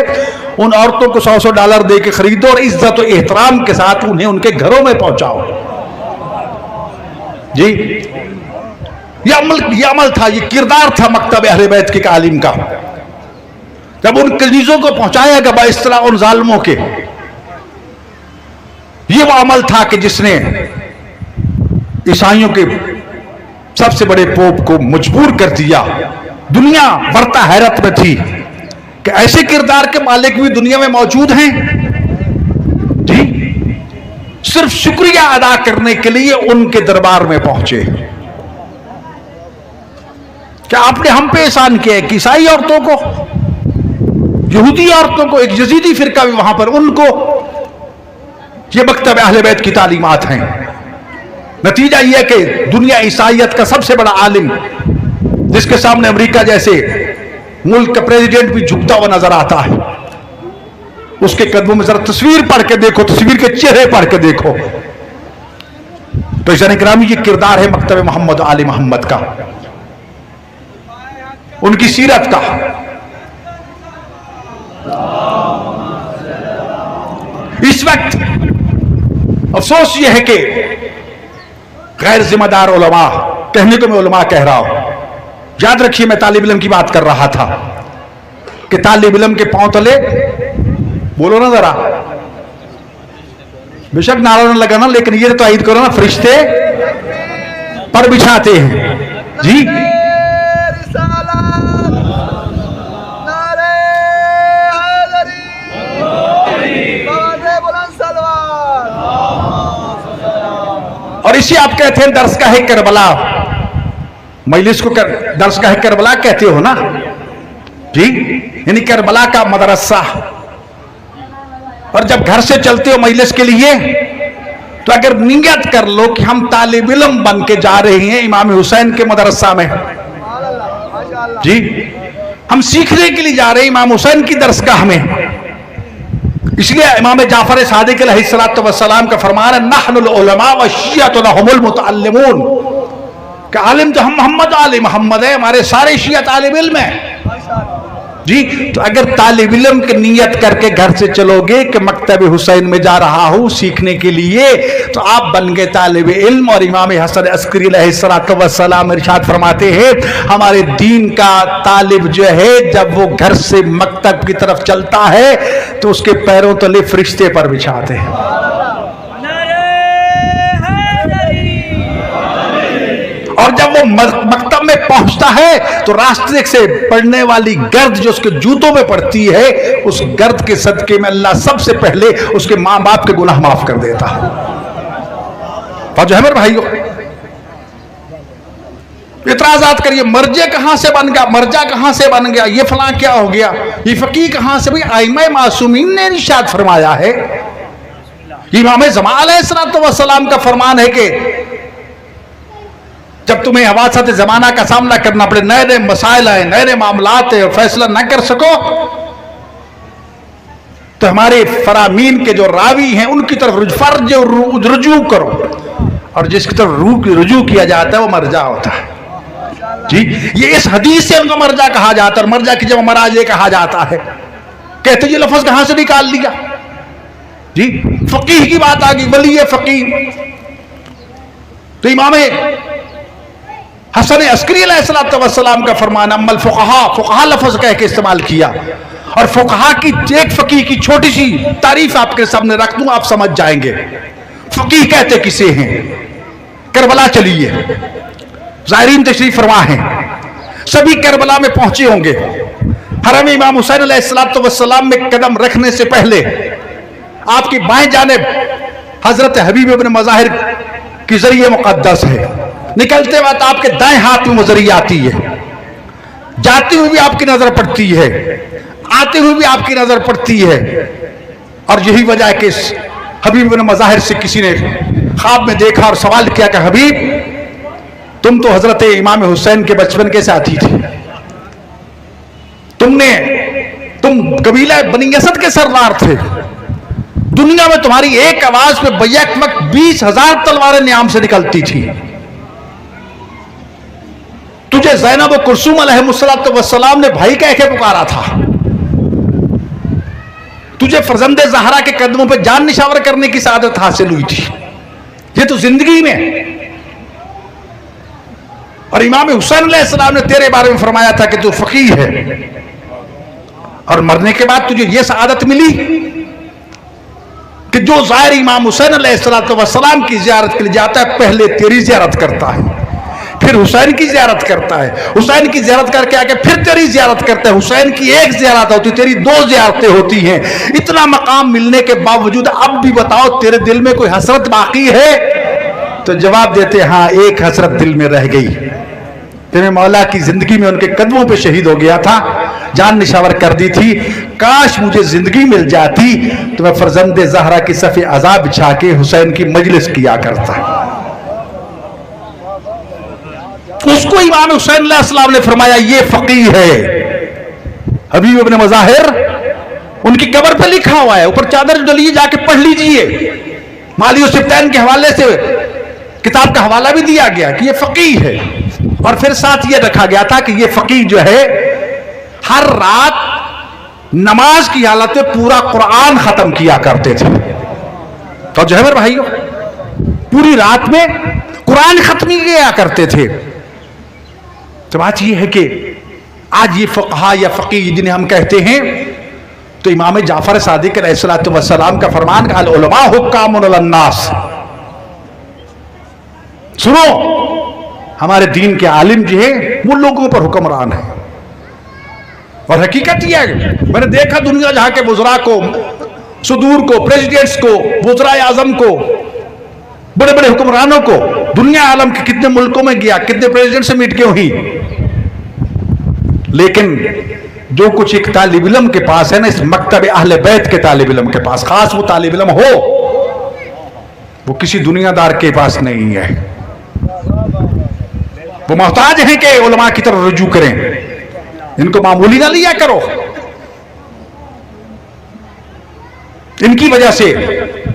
उन औरतों को $100 दे के खरीदो और इज्जत और एहतराम के साथ उन्हें उनके घरों में पहुंचाओ। जी, यह अमल था, ये किरदार था मकतब अहले बैत के आलिम का। जब उन कनीजों को पहुंचाया गया बाइस्तरा उन जालिमों के, ये वो अमल था कि जिसने ईसाइयों के सबसे बड़े पोप को मजबूर कर दिया। दुनिया बरता हैरत में थी कि ऐसे किरदार के मालिक भी दुनिया में मौजूद हैं। जी, सिर्फ शुक्रिया अदा करने के लिए उनके दरबार में पहुंचे। क्या आपने हम पे एहसान किया है कि ईसाई औरतों को, यहूदी औरतों को, एक यजीदी फिरका भी वहां पर, उनको ये मकतब अहले बैत की तालीमात हैं। नतीजा यह है कि दुनिया ईसाइयत का सबसे बड़ा आलिम, जिसके सामने अमेरिका जैसे मुल्क का प्रेसिडेंट भी झुकता हुआ नजर आता है, उसके कदमों में जरा तस्वीर पढ़ के देखो, तस्वीर के चेहरे पढ़ के देखो, तो इज़ान इकरामी ये किरदार है मकतब मोहम्मद आले मोहम्मद का, उनकी सीरत का। इस वक्त अफसोस यह है कि गैर जिम्मेदार उलमा, कहने को मैं उलमा कह रहा हूं, याद रखिए मैं तालिब इल्म की बात कर रहा था कि तालिब इल्म के पांव तले, बोलो ना जरा, बेशक नारा न लगाना, लेकिन ये तो ईद करो ना, फरिश्ते पर बिछाते हैं। जी, और इसी आप कहते हैं दर्स का है करबला, मजलिस को दर्स का है करबला कहते हो ना जी, यानी करबला का मदरसा। और जब घर से चलते हो मजलिस के लिए, तो अगर नियत कर लो कि हम तालिब इल्म बन के जा रहे हैं इमाम हुसैन के मदरसा में, जी हम सीखने के लिए जा रहे हैं इमाम हुसैन की दरसगाह में। इसलिए इमाम जाफर सादिक अलैहिस्सलातु वस्सलाम का फरमान है, नहनुल उलमा व शिय्अतुना हुमुल मुतअल्लिमून, कि आलिम तो हम मोहम्मद आले मोहम्मद है, हमारे सारे शिया तालिब इल्म है जी। तो अगर तालिब इल्म की नियत करके घर से चलोगे कि मकतब हुसैन में जा रहा हूं सीखने के लिए, तो आप बन गए तालिब इल्म। और इमाम हसन अस्करी अलैहिस्सलातु वस्सलाम इरशाद फरमाते हैं, हमारे दीन का तालिब जो है जब वो घर से मकतब की तरफ चलता है तो उसके पैरों तले फरिश्ते पर बिछाते हैं। और जब वो मकतब में पहुंचता है तो रास्ते से पड़ने वाली गर्द जो उसके जूतों में पड़ती है, उस गर्द के सदके में अल्लाह सबसे पहले उसके मां बाप के गुनाह माफ कर देता है। जो है मेरे भाइयों, इतराजात करिए, मर्जे कहां से बन गया, मर्जा कहां से बन गया, ये फलां क्या हो गया, ये फकीह कहां से? भाई आइमा मासूमीन ने इरशाद फरमाया है, इमाम ज़मान अलैहिस्सलातु वस्सलाम का फरमान है कि जब तुम्हें हवासात जमाना का सामना करना पड़े, नए नए मसाइल आए, नए नए मामलात है और फैसला न कर सको, तो हमारे फरामीन के जो रावी हैं उनकी तरफ फर्ज रुजू करो, और जिसकी तरफ रुजू किया जाता है वो मर्जा होता है जी। ये इस हदीस से उनको मर्जा कहा जाता है। और मर्जा की जब मराजे कहा जाता है, कहते ये लफ्ज कहां से निकाल लिया जी? फकीह की बात आ गई, वली फकीह। तो इमाम हसन अस्करी अलैहिस्सलातु वस्सलाम का फरमान, अम्मल फुक़हा, फुक़हा लफ्ज़ कह के इस्तेमाल किया। और फुक़हा की एक फ़कीह की छोटी सी तारीफ आपके सामने रख दूं, आप समझ जाएंगे। फ़कीह कहते किसे हैं? करबला चलिए, ज़ायरीन तशरीफ़ फरमा हैं, सभी करबला में पहुंचे होंगे। हरम इमाम हुसैन अलैहिस्सलातु वस्सलाम में कदम रखने से पहले आपकी बाएं जानिब हज़रत हबीब इब्न मज़ाहिर की ज़रिए मुक़द्दस है, निकलते वक्त आपके दाएं हाथ में मुजरिया आती है, जाती हुई भी आपकी नजर पड़ती है, आते हुए भी आपकी नजर पड़ती है। और यही वजह है कि हबीब बिन मज़ाहिर से किसी ने ख्वाब में देखा और सवाल किया कि हबीब, तुम तो हजरत इमाम हुसैन के बचपन के साथी थे, तुम कबीला बनी असद के सरदार थे, दुनिया में तुम्हारी एक आवाज पे बैक वक्त 20,000 तलवारें नियाम से निकलती थी, तुझे ज़ैनब व कुलसूम अलैहिमुस्सलातु वस्सलाम ने भाई कह के पुकारा था, तुझे फरजंदे ज़हरा के कदमों पे जान निशावर करने की सआदत हासिल हुई थी, ये तो जिंदगी में। और इमाम हुसैन अलैहिस्सलाम ने तेरे बारे में फरमाया था कि तू फकीह है, और मरने के बाद तुझे यह सआदत मिली कि जो ज़ायर इमाम हुसैन अलैहिस्सलातु वस्सलाम की ज़ियारत के लिए जाता है, पहले तेरी ज़ियारत करता है, फिर हुसैन की ज़ियारत करता है, हुसैन की ज़ियारत करके आके फिर तेरी ज़ियारत करता है। हुसैन की एक ज़ियारत होती, तेरी 2 ज़ियारतें होती हैं। इतना मकाम मिलने के बावजूद अब भी बताओ तेरे दिल में कोई हसरत बाकी है? तो जवाब देते हाँ, एक हसरत दिल में रह गई, तेरे मौला की जिंदगी में उनके कदमों पे शहीद हो गया था, जान निशावर कर दी थी, काश मुझे जिंदगी मिल जाती तो मैं फरजंदे ज़हरा की सफ़े अज़ा बिछा के हुसैन की मजलिस किया करता। उसको इमाम हुसैन अलैहिस्सलाम ने फरमाया ये फकीह है। हबीब इब्न मज़ाहिर, उनकी कब्र पे लिखा हुआ है, ऊपर चादर डलिए, जाके पढ़ लीजिए। माली सिफ्तैन के हवाले से किताब का हवाला भी दिया गया कि ये फकीह है। और फिर साथ ये रखा गया था कि ये फकीह जो है हर रात नमाज की हालत में पूरा कुरान खत्म किया करते थे। तो जो है मेरे भाइयों, पूरी रात में कुरान खत्म किया करते थे। तो बात यह है कि आज ये फक़हा या फ़क़ीह जिन्हें हम कहते हैं, तो इमाम जाफ़र सादिक़ अलैहिस्सलातु वस्सलाम का फरमान अल उलमा हुक्कामुन अलन नास। सुनो, हमारे दीन के आलिम जो है वो लोगों पर हुक्मरान है। और हकीकत यह है, मैंने देखा दुनिया जहां के वुज़रा को, सुदूर को, प्रेसिडेंट्स को, वुज़राए आज़म को, बड़े बड़े हुक्मरानों को, दुनिया आलम के कितने मुल्कों में गया, कितने प्रेसिडेंट से मीट के हुई, लेकिन जो कुछ एक तालिब इल्म के पास है ना, इस मकतब अहले बैत के तालिब इल्म के पास, खास वो तालिब इल्म हो, वो किसी दुनियादार के पास नहीं है। वो मोहताज हैं कि उलमा की तरफ रुजू करें। इनको मामूली ना लिया करो। इनकी वजह से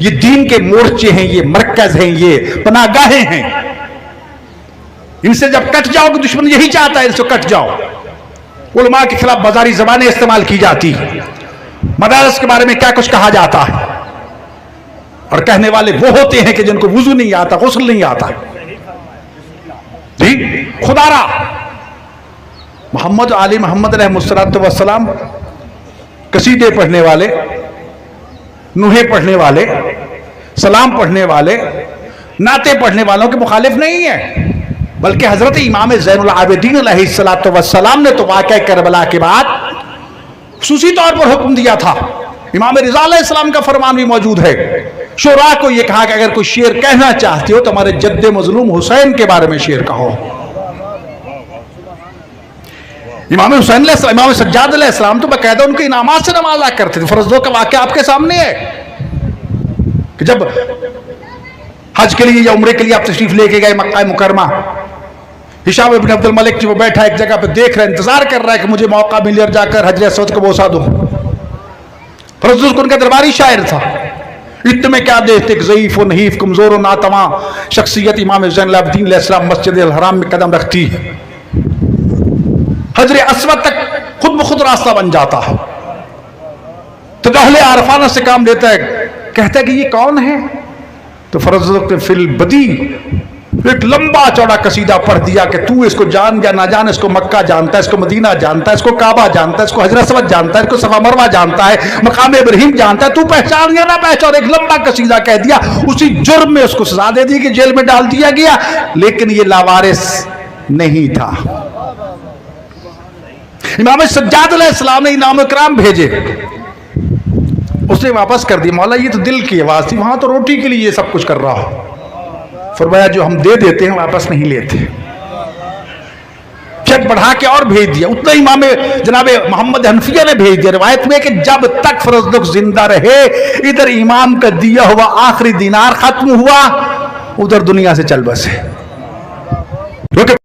ये दीन के मोर्चे हैं, ये मरकज हैं, ये पनागाहें हैं। इनसे जब कट जाओगे, दुश्मन यही चाहता है इनसे कट जाओ। उलमा के खिलाफ बाजारी ज़बानें इस्तेमाल की जाती, मदारस के बारे में क्या कुछ कहा जाता है, और कहने वाले वो होते हैं कि जिनको वुजू नहीं आता, गुस्ल नहीं आता। जी खुदारा मोहम्मद आली मोहम्मद अलैहिस्सलाम कसीदे पढ़ने वाले, नुहे पढ़ने वाले, सलाम पढ़ने वाले, नाते पढ़ने वालों के मुखालिफ नहीं है, बल्कि हजरत इमाम ज़ैनुल आबिदीन अलैहिस्सलाम ने तो वाक़या करबला के बाद खुसूसी तौर पर हुक्म दिया था। इमाम रिज़ा अलैहिस्सलाम का फरमान भी मौजूद है। शुरा को यह कहा कि अगर कोई शेर कहना चाहते हो तो हमारे जद्दे मजलूम हुसैन के बारे में शेर कहो। इमाम हुसैन अलैहिस्सलाम, इमाम सज्जाद अलैहिस्सलाम तो बाकायदा उनके इनामात से नवाजा करते थे। फरजों का वाक़या आपके सामने है कि जब हज के लिए या उम्रे के लिए आप तशरीफ लेके गए मक्का मुकरमा, हिशाम इब्न अब्दुल मलिक जो बैठा एक जगह पे देख रहा है, इंतजार कर रहा है कि मुझे मौका मिले और जाकर हजर असवद को बोसा दूं। फरजों को उनका दरबारी शायर था। इतने में क्या देखते, ज़ईफ़ नहीफ कमजोर नातवा शख्सियत इमाम ज़ैनुल आबिदीन अलैहिस्सलाम मस्जिद अल हराम में कदम रखती है, हजर असवद तक खुद ब खुद रास्ता बन जाता है। तो अहले आरफाना से काम लेता है, कहता है कि ये कौन है? तो फरज़ फिल बदी एक लंबा चौड़ा कसीदा पढ़ दिया कि तू इसको जान या ना जान, इसको मक्का जानता है, इसको मदीना जानता है, इसको काबा जानता है, इसको हजरत असवद जानता है, इसको सफा मरवा जानता है, मकाम इब्राहिम जानता है, तू पहचान या ना पहचान। एक लंबा कसीदा कह दिया। उसी जुर्म में उसको सजा दे दी कि जेल में डाल दिया गया, लेकिन ये लावारिस नहीं था। इमाम सज्जाद अलैहिस्सलाम ने इनाम इकराम भेजे, उसने वापस कर दी। मौला ये तो दिल की आवाज थी, वहां तो रोटी के लिए ये सब कुछ कर रहा हो। फरमाया जो हम दे देते हैं वापस नहीं लेते। चेक बढ़ा के और भेज दिया। उतना इमाम जनाब मोहम्मद हनफिया ने भेज दिया। रिवायत में कि जब तक फरजदुक जिंदा रहे, इधर इमाम का दिया हुआ आखिरी दिनार खत्म हुआ, उधर दुनिया से चल बसे। क्योंकि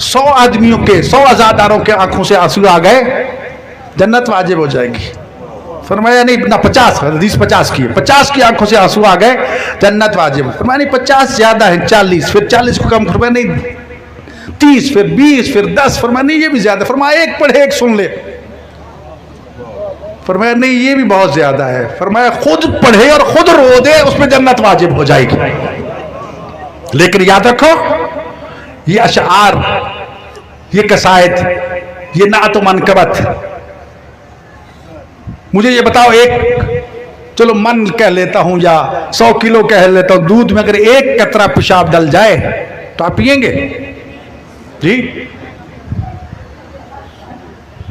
100 आदमियों के, 100 आजादारों के आंखों से आंसू आ गए, जन्नत वाजिब हो जाएगी। फरमाया नहीं ना 50, हदीस 50 की है, 50 की आंखों से आंसू आ गए, जन्नत वाजिब। फरमाया नहीं 50 ज्यादा है, 40, फिर 40 को कम, फरमाया नहीं 30, फिर 20, फिर 10, फरमाया नहीं ये भी ज्यादा। फरमाया एक पढ़े एक सुन ले, फरमाया नहीं ये भी बहुत ज्यादा है। फरमाया खुद पढ़े और खुद रो दे, उसमें जन्नत वाजिब हो जाएगी। लेकिन याद रखो, ये अशआर, ये कसायद, ये नात मनकबत, मुझे ये बताओ, एक चलो मन कह लेता हूं या 100 किलो कह लेता हूं, दूध में अगर एक कतरा पेशाब डल जाए तो आप पिएंगे जी?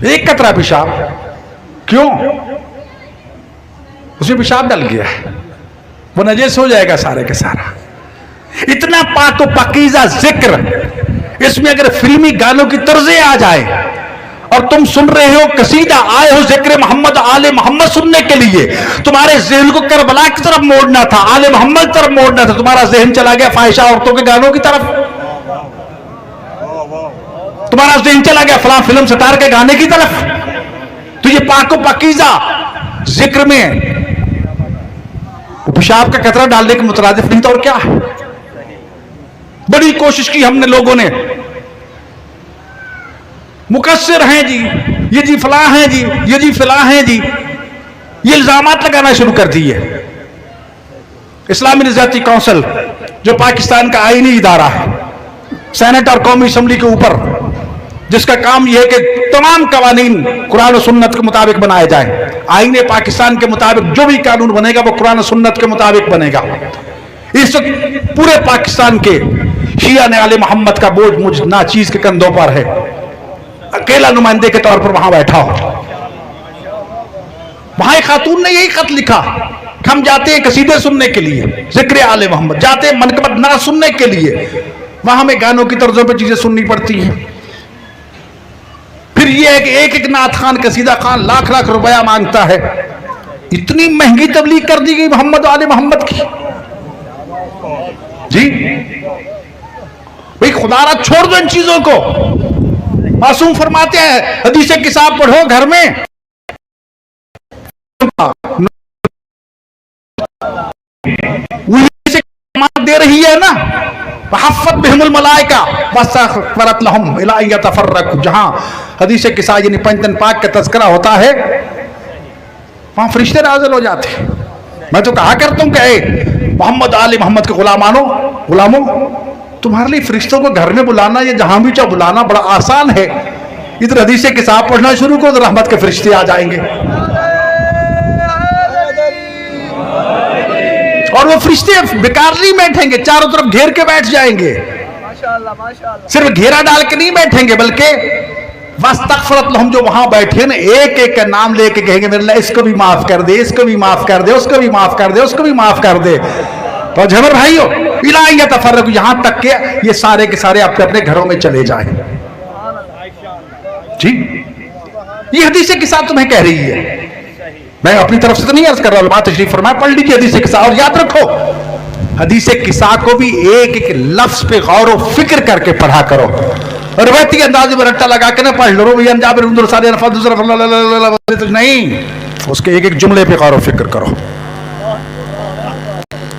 एक कतरा पेशाब, क्यों? उसमें पेशाब डल गया है, वो नजस हो जाएगा सारे के सारा। इतना पाक पकीज़ा जिक्र, इसमें अगर फिल्मी गानों की तर्जें आ जाए और तुम सुन रहे हो कसीदा, आए हो जिक्र मोहम्मद आले मोहम्मद सुनने के लिए, तुम्हारे ज़हन को करबला की तरफ मोड़ना था, आले मोहम्मद की तरफ मोड़ना था, तुम्हारा ज़हन चला गया फाहिशा औरतों के गानों की तरफ, तुम्हारा ज़हन चला गया फलां फिल्म स्टार के गाने की तरफ। तो ये पाक पकीज़ा जिक्र में पेशाब का कतरा डालने के मुतरादिफ नहीं था, और क्या है? बड़ी कोशिश की हमने लोगों ने, मुकस्सिर हैं जी, ये जी फलां हैं जी, ये जी फलां हैं जी, ये इल्जामात लगाना शुरू कर दिए। इस्लामी निज़ाती काउंसिल जो पाकिस्तान का आईनी इदारा है, सेनेट और कौमी असम्बली के ऊपर, जिसका काम यह है कि तमाम कवानीन कुरान और सुन्नत के मुताबिक बनाए जाएं। आईने पाकिस्तान के मुताबिक जो भी कानून बनेगा वो कुरान और सुन्नत के मुताबिक बनेगा। इस वक्त पूरे पाकिस्तान के शिया ने आले मोहम्मद का बोझ मुझ नाचीज के कंधों पर है। अकेला नुमाइंदे के तौर पर वहां बैठा हो। वहां एक खातून ने यही खत लिखा, हम जाते हैं कसीदे सुनने के लिए, जिक्र आले मोहम्मद, जाते हैं मनकबत ना सुनने के लिए, वहां हमें गानों की तर्जों पर चीजें सुननी पड़ती हैं। फिर यह है कि एक एक नात खान, कसीदा खान लाख लाख रुपया मांगता है, इतनी महंगी तबलीग कर दी गई मोहम्मद आले मोहम्मद की। जी भाई खुदारा छोड़ दो इन चीजों को। मासूम फरमाते हैं हदीस किताब पढ़ो घर में, दे रही है ना, जहां हदीस किसा यानी पंचतन पाक का तज़किरा होता है वहां फरिश्ते नाज़िल हो जाते हैं। मैं तो कहा करता हूं कि मोहम्मद आले मोहम्मद के गुलामों तुम्हारे लिए फरिश्तों को घर में बुलाना या जहां भी चाहो बुलाना बड़ा आसान है। इधर हदीस किताब पढ़ना शुरू करो तो रहमत के फरिश्ते आ जाएंगे और वो फरिश्ते बेकार नहीं बैठेंगे, चारों तरफ घेर के बैठ जाएंगे। माशाअल्लाह माशाअल्लाह। सिर्फ घेरा डाल के नहीं बैठेंगे बल्कि वस्तगफरत लहुम, जो वहां बैठे ना एक एक का नाम लेके कहेंगे मेरे अल्लाह इसको भी माफ कर दे, इसको भी माफ कर दे, उसको भी माफ कर दे, उसको भी माफ कर दे। तो झमर भाइयों इला तफर्रक, यहां तक के ये सारे के सारे अपने अपने घरों में चले जाएं। जी ये हदीस के साथ तुम्हें कह रही है, मैं अपनी तरफ से तो नहीं अर्ज कर रहा हूं, बात तशरीफ फरमाए पढ़ लीजिए हदीस किस्सा। और याद रखो हदीस किस्सा को भी एक एक लफ्ज पे गौर व फिक्र करके पढ़ा करो, रवायती अंदाज में रट्टा लगा के ना पढ़ लो नहीं, उसके एक एक जुमले पे गौर व फिक्र करो।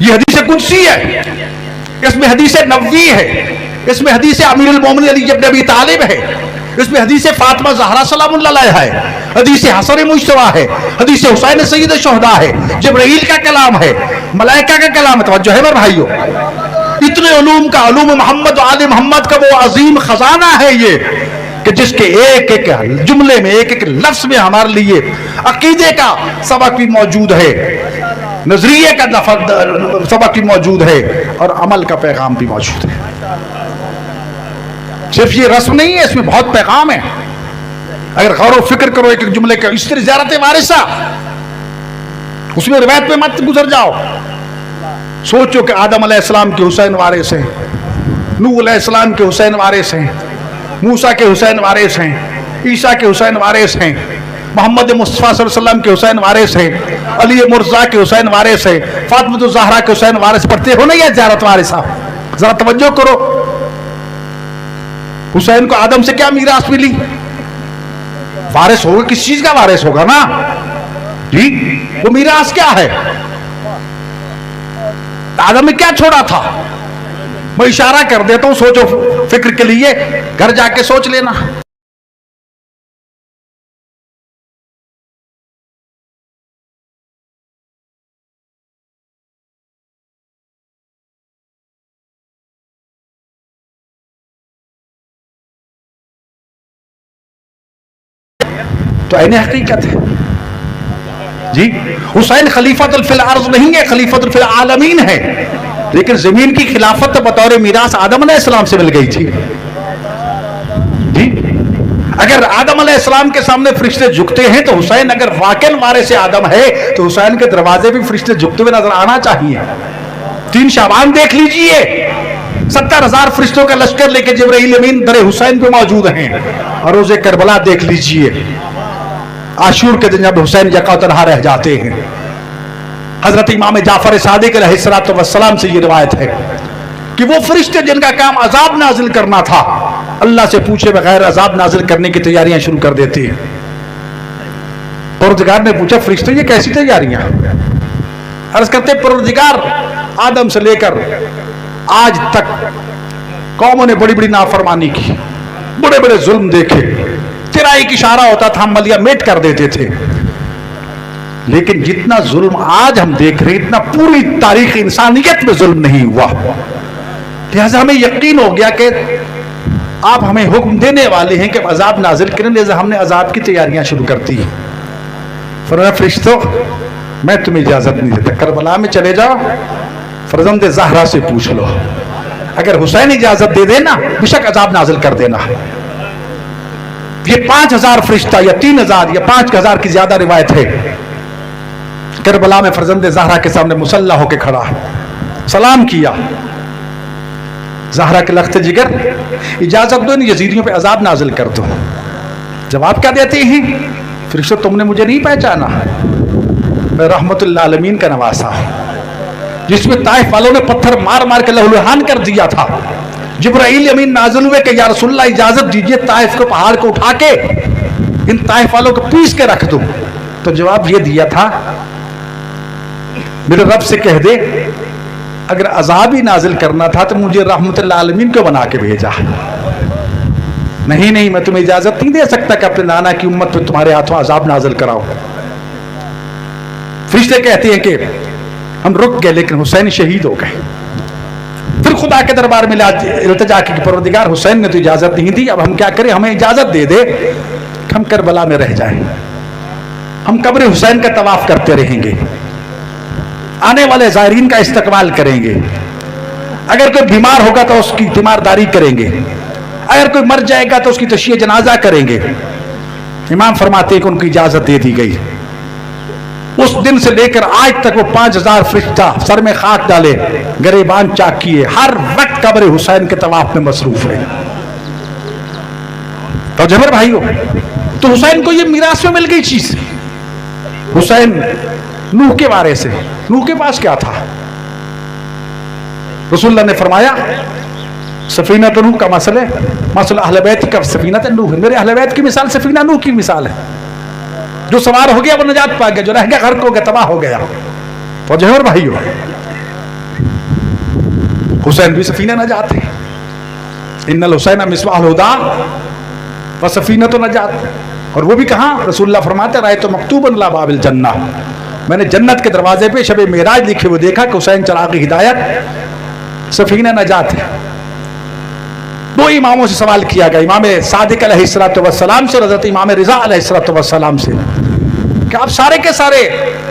ये हदीस कुदसी है, इसमें हदीस नबवी है, इसमें हदीस अमीरुल मोमिनीन अली इब्न अबी तालिब है, इसमें हदीस फातिमा ज़हरा सलामुल्लाह अलैहा है, हदीस हसन मुज्तबा है, हदीस हुसैन सय्यद शुहदा है, जिब्राइल का कलाम है, मलाइका का कलाम है। तवज्जो है मेरे भाइयों, इतने उलूम का उलूम मोहम्मद आले मोहम्मद का वो अजीम खजाना है ये कि जिसके एक एक जुमले में एक एक लफ्ज में हमारे लिए अकीदे का सबक भी मौजूद है, नजरिए का सबक भी मौजूद है और अमल का पैगाम भी मौजूद है। सिर्फ ये रस्म नहीं है, इसमें बहुत पैगाम है। अगर गौर फिक्र करो एक एक जुमले का, इस तरह ज़ियारत वारिसा उसमें रिवायत पे मत गुजर जाओ। सोचो कि आदम अलैहिस्सलाम के हुसैन वारिस हैं, नूह अलैहिस्सलाम के हुसैन वारिस हैं, मूसा के हुसैन वारिस हैं, ईसा के हुसैन वारिस हैं, मोहम्मद मुस्तफ़ा सल्लल्लाहु अलैहि वसल्लम के हुसैन वारिस हैं, अली मुर्जा के हुसैन वारिस हैं, फातिमा ज़हरा के हुसैन वारिस। पढ़ते हो ना ये ज़ियारत वारिसा, जरा तवज्जो करो। हुसैन को आदम से क्या मीरास मिली? वारिस होगा, किस चीज का वारिस होगा ना जी, वो मीरास क्या है? आदम ने क्या छोड़ा था? मैं इशारा कर देता हूं, सोचो फिक्र के लिए, घर जाके सोच लेना। तो ऐन हकीकत है जी, हुसैन खलीफतुल फिल अर्ज़ नहीं है, खलीफतुल फिल आलमीन है, लेकिन जमीन की खिलाफत तो बतौर मीरास आदम अलैहिस्सलाम से मिल गई थी जी। अगर आदम अलैहिस्सलाम के सामने फरिश्ते झुकते हैं तो हुसैन अगर वाकई वारिस आदम है तो हुसैन के दरवाजे भी फरिश्ते झुकते हुए नजर आना चाहिए। 3 शाबान देख लीजिए, 70,000 फरिश्तों का लश्कर लेके जिब्राइल अमीन दर हुसैन पे मौजूद हैं। और रोज़े करबला देख लीजिए, आशूर के दिन जब हुसैन यका तनहा रह जाते हैं, हजरत इमाम जाफर सादिक अलैहिस्सलातु वस्सलाम से ये रिवायत है कि वो फरिश्ते जिनका काम अजाब नाजिल करना था, अल्लाह से पूछे बगैर अजाब नाजिल करने की तैयारियां शुरू कर देते हैं। परवरदिगार ने पूछा फरिश्ते ये कैसी तैयारियां? अर्ज करते परवरदिगार आदम से लेकर आज तक कौमों ने बड़ी बड़ी नाफरमानी की, बड़े बड़े जुल्म देखे, तेरा एक इशारा होता था हम मलिया मेट कर देते थे, लेकिन जितना जुल्म आज हम देख रहे हैं इतना पूरी तारीख इंसानियत में जुल्म नहीं हुआ। लिहाजा हमें यकीन हो गया कि आप हमें हुक्म देने वाले हैं कि अजाब नाजिल करें, लिहाजा हमने अजाब की तैयारियां शुरू कर दी। फरमाया फरिश्तों मैं तुम्हें इजाजत नहीं देता, करबला में चले जाओ, फरजंद ज़हरा से पूछ लो, अगर हुसैन इजाजत दे देना बेशक अजाब नाजिल कर देना। ये 5,000 फरिश्ता या 3,000 या 5,000 की ज्यादा रिवायत है, करबला में फरजंद ज़हरा के सामने मुसल्ला होके खड़ा, सलाम किया, ज़हरा के लख्त जिगर इजाजत दो इन यजीदियों पे अजाब नाजिल कर दो। जवाब क्या देते हैं? फरिश्तों तुमने मुझे नहीं पहचाना, मैं रहमतुल्लिल आलमीन का नवासा हूँ, जिसमें ताइफ वालों ने पत्थर मार मार के लहूलुहान कर दिया था। जिब्राइल अमीन नाज़िल हुए कि या रसूलल्लाह इजाजत दीजिए ताइफ के पहाड़ को उठा के इन ताइफ वालों को पीस के रख दूं। तो जवाब ये दिया था, मेरे रब से कह दे अगर अजाब ही नाजिल करना था तो मुझे रहमतुल्लिल आलमीन को बना के भेजा। नहीं नहीं, मैं तुम्हें इजाजत नहीं दे सकता कि अपने नाना की उम्मत पे तुम्हारे हाथों अजाब नाजिल कराओ। फरिश्ते कहते हैं कि हम रुक गए, लेकिन हुसैन शहीद हो गए। फिर खुदा के दरबार में इल्तिजा की परवरदिगार, हुसैन ने तो इजाजत नहीं दी, अब हम क्या करें, हमें इजाजत दे दे कि हम करबला में रह जाएं, हम कब्र हुसैन का तवाफ करते रहेंगे, आने वाले ज़ायरीन का इस्तकबाल करेंगे, अगर कोई बीमार होगा तो उसकी तीमारदारी करेंगे, अगर कोई मर जाएगा तो उसकी तशय्ये जनाजा करेंगे। इमाम फरमाते हैं कि उनको इजाजत दे दी गई। उस दिन से लेकर आज तक वो 5000 फरिश्ता सर में खाक डाले, गरेबान चाक किए, हर वक्त कब्र हुसैन के तवाफ में मसरूफ है। तो जबर भाइयों, तो हुसैन को ये मीरास में मिल गई चीज। हुसैन नूह के बारे से, नूह के पास क्या था? रसूलुल्लाह ने फरमाया सफीना तो नूह का मसला है, मसला अहले बैत का सफीना तो नूह है। मेरे अहले बैत की मिसाल सफीना नूह की मिसाल है। जो सवार हो गया वो नजात पा गया, जो रह गया गर्क हो गया, तबाह हो गया। तो जहर भाइयों, हुसैन भी सफीना नजात है। इन्नल हुसैन मिसबाहुल हुदा व सफीना तो नजात। और वो भी कहाँ? रसूलुल्लाह फरमाते राय तो मकतूबन ला बाबिल जन्ना, मैंने जन्नत के दरवाजे पे शब मेराज लिखे हुए देखा कि हुसैन चिराग हिदायत सफीना नजात है। दो इमामों से सवाल किया गया, इमाम सादिक अलैहिस्सलातु वस्सलाम से और हज़रत इमाम रिज़ा अलैहिस्सलातु वस्सलाम से, कि आप सारे के सारे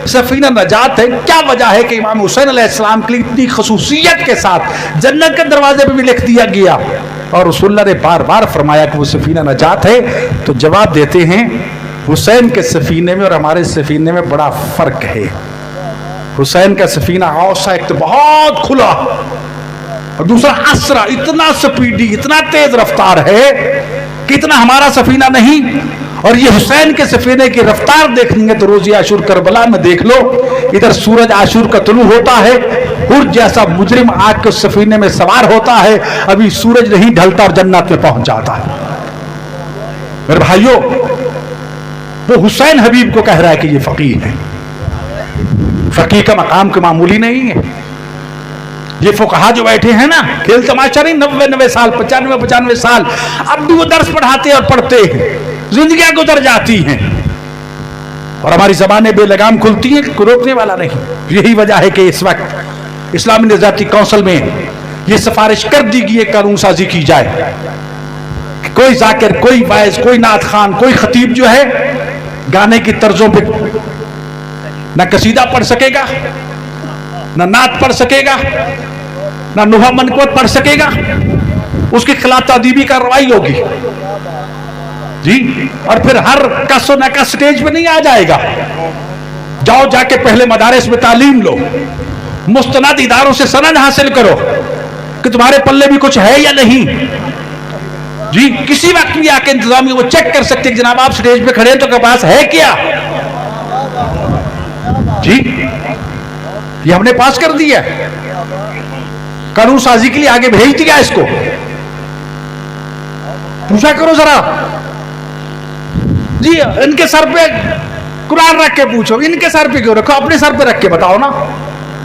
सफीना नजात है। क्या वजह है कि इमाम हुसैन अलैहिस्सलाम के लिए इतनी खसूसियत के साथ जन्नत के दरवाजे पे भी लिख दिया गया और रसूलुल्लाह ने बार बार फरमाया कि वो सफीना नजात है? तो जवाब देते हैं हुसैन के सफीने में और हमारे सफीने में बड़ा फर्क है। हुसैन का सफीना औसा एक तो बहुत खुला और दूसरा असरा, इतना स्पीडी, इतना तेज रफ्तार है कि इतना हमारा सफीना नहीं। और ये हुसैन के सफीने की रफ्तार देखनी है तो रोज़े आशूर करबला में देख लो, इधर सूरज आशूर का तुलू होता है, हुर जैसा मुजरिम आग के सफीने में सवार होता है, अभी सूरज नहीं ढलता और जन्नत में पहुंच जाता है। मेरे भाइयों, वो हुसैन हबीब को कह रहा है कि ये फकीह है। फकीह का मकाम को मामूली नहीं है। ये फुकहा जो बैठे हैं ना, खेल तमाशा नहीं, 90 साल 95 साल अब भी वो दर्स पढ़ाते और पढ़ते हैं, जिंदगियां गुजर जाती हैं और हमारी जबानें बेलगाम खुलती हैं, कोई रोकने वाला नहीं। यही वजह है कि इस वक्त इस्लामी निज़ाती कौंसिल में ये सिफारिश कर दी गई है कानून साजी की जाए कि कोई जाकिर, कोई वाइज, कोई नात खान, कोई खतीब जो है गाने की तर्जों पे ना कसीदा पढ़ सकेगा, ना नात पढ़ सकेगा, ना नुहा मनक़बत पढ़ सकेगा, उसके खिलाफ तादीबी कार्रवाई होगी जी। और फिर हर कस न कस स्टेज पे नहीं आ जाएगा। जाओ जाके पहले मदारिस में तालीम लो, मुस्तनद इदारों से सनद हासिल करो कि तुम्हारे पल्ले भी कुछ है या नहीं जी। किसी वक्त भी आके इंतजामिया वो चेक कर सकते कि जनाब आप स्टेज पे खड़े हैं तो आपके पास है क्या जी। ये हमने पास कर दिया, कानून साजी के लिए आगे भेज दिया इसको। पूछा करो जरा जी, इनके सर पे कुरान रख के पूछो, इनके सर पे क्यों रखो, अपने सर पे रख के बताओ ना।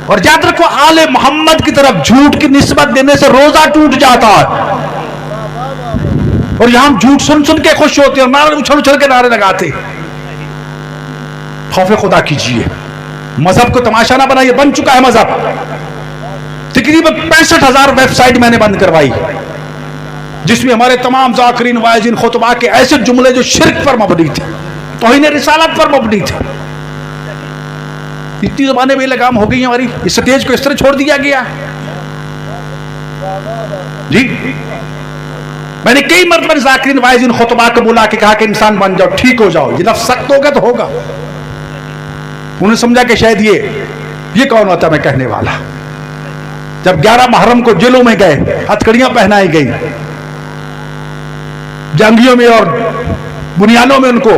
और याद रखो, आले मोहम्मद की तरफ झूठ की निस्बत देने से रोजा टूट जाता है। और यहां हम झूठ सुन सुन के खुश होते हैं, नारे उछल उछल के नारे लगाते। खौफ खुदा कीजिए, मजहब को तमाशा ना बनाइए। बन चुका है मजहब, तकरीबन 65,000 वेबसाइट मैंने बंद करवाई, जिसमें हमारे तमाम जाकिरीन वाइज़ीन खुतबा के ऐसे जुमले जो शिर्क पर मबनी थे, तौहीन रिसालत पर मबनी थे। इतनी ज़बानें बेलगाम हो गई हैं हमारी, इस स्टेज को इस तरह छोड़ दिया गया जी। मैंने कई मरतबा जाकिरीन वाइज़ीन खुतबा को बुला के कहा कि इंसान बन जाओ, ठीक हो जाओ। ये लफ्ज़ सख्त होगा तो होगा। उन्होंने समझा कि शायद ये कौन होता मैं कहने वाला। जब 11 मुहर्रम को जेलों में गए, हथकड़ियां पहनाई गई, जंगियों में और बुनियानों में उनको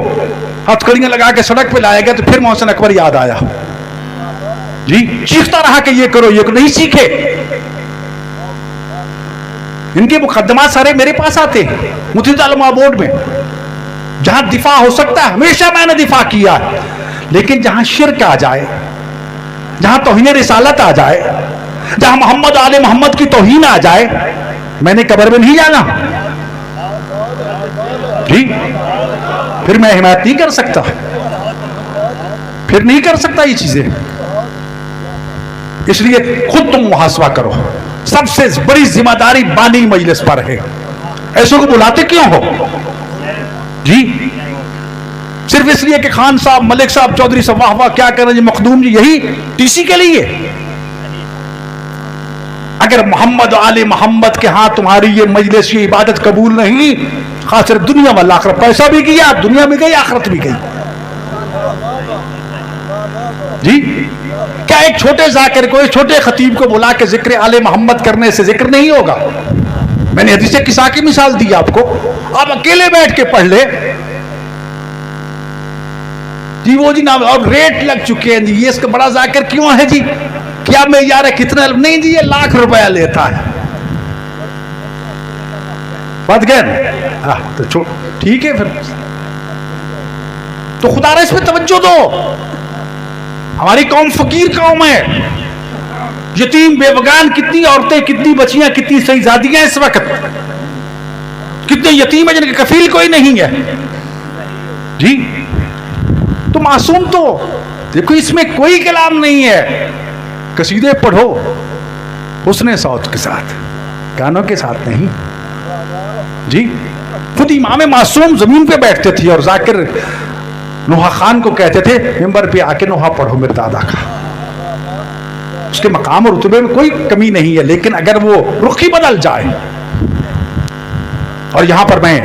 हथकड़ियां लगा के सड़क पे लाया गया, तो फिर मोहसिन अकबर याद आया। जी, चीखता रहा कि ये करो, ये करो, नहीं सीखे। इनके मुकदमा सारे मेरे पास आते हैं मुफ्ती उलमा बोर्ड में। जहां दिफा हो सकता है हमेशा मैंने दिफा किया है, लेकिन जहां शिर्क आ जाए, जहां तौहीन रिसालत आ जाए, जहां मोहम्मद आले मोहम्मद की तौहीन आ जाए, मैंने कब्र में नहीं जाना जी। फिर मैं हिमायत नहीं कर सकता, फिर नहीं कर सकता ये चीजें। इसलिए खुद तुम मुहासबा करो। सबसे बड़ी जिम्मेदारी बानी मजलिस पर है। ऐसों को बुलाते क्यों हो जी? सिर्फ इसलिए कि खान साहब, मलिक साहब, चौधरी साहब वाह वाह क्या कर रहे हैं, मखदूम जी, यही टीसी के लिए? अगर मोहम्मद आले मोहम्मद के हाथ तुम्हारी ये मजलिस, ये इबादत कबूल नहीं, खास सिर्फ दुनिया वाला आखिरत, पैसा भी किया, दुनिया भी गई, आखिरत भी गई जी। क्या एक छोटे जाकिर को, एक छोटे खतीब को बुला के जिक्र आले मोहम्मद करने से जिक्र नहीं होगा? मैंने हदीस किस्सा की मिसाल दी आपको, आप अकेले बैठ के पढ़ ले जी। वो जी नाम और रेट लग चुके हैं जी, ये इसका बड़ा जाकिर क्यों है जी? क्या मैं यार कितना नहीं जी, ये लाख रुपया लेता है। बात गए तो ठीक है फिर तो खुदा इस पे तवज्जो दो। हमारी कौम फकीर कौम है, यतीम बेबगान कितनी औरतें, कितनी बच्चियां, कितनी शहीजादियां इस वक्त, कितने यतीम है जिनके कफील कोई नहीं है जी। तो मासूम तो देखो, इसमें कोई कलाम नहीं है। कसीदे पढ़ो हुस्ने सौत के साथ, गानों के साथ नहीं जी। खुद इमाम मासूम जमीन पे बैठते थे और जाकिर नोहा खान को कहते थे मिंबर पे आके नोहा पढ़ो मेरे दादा का। उसके मकाम और रुतबे में कोई कमी नहीं है, लेकिन अगर वो रुख ही बदल जाए। और यहां पर मैं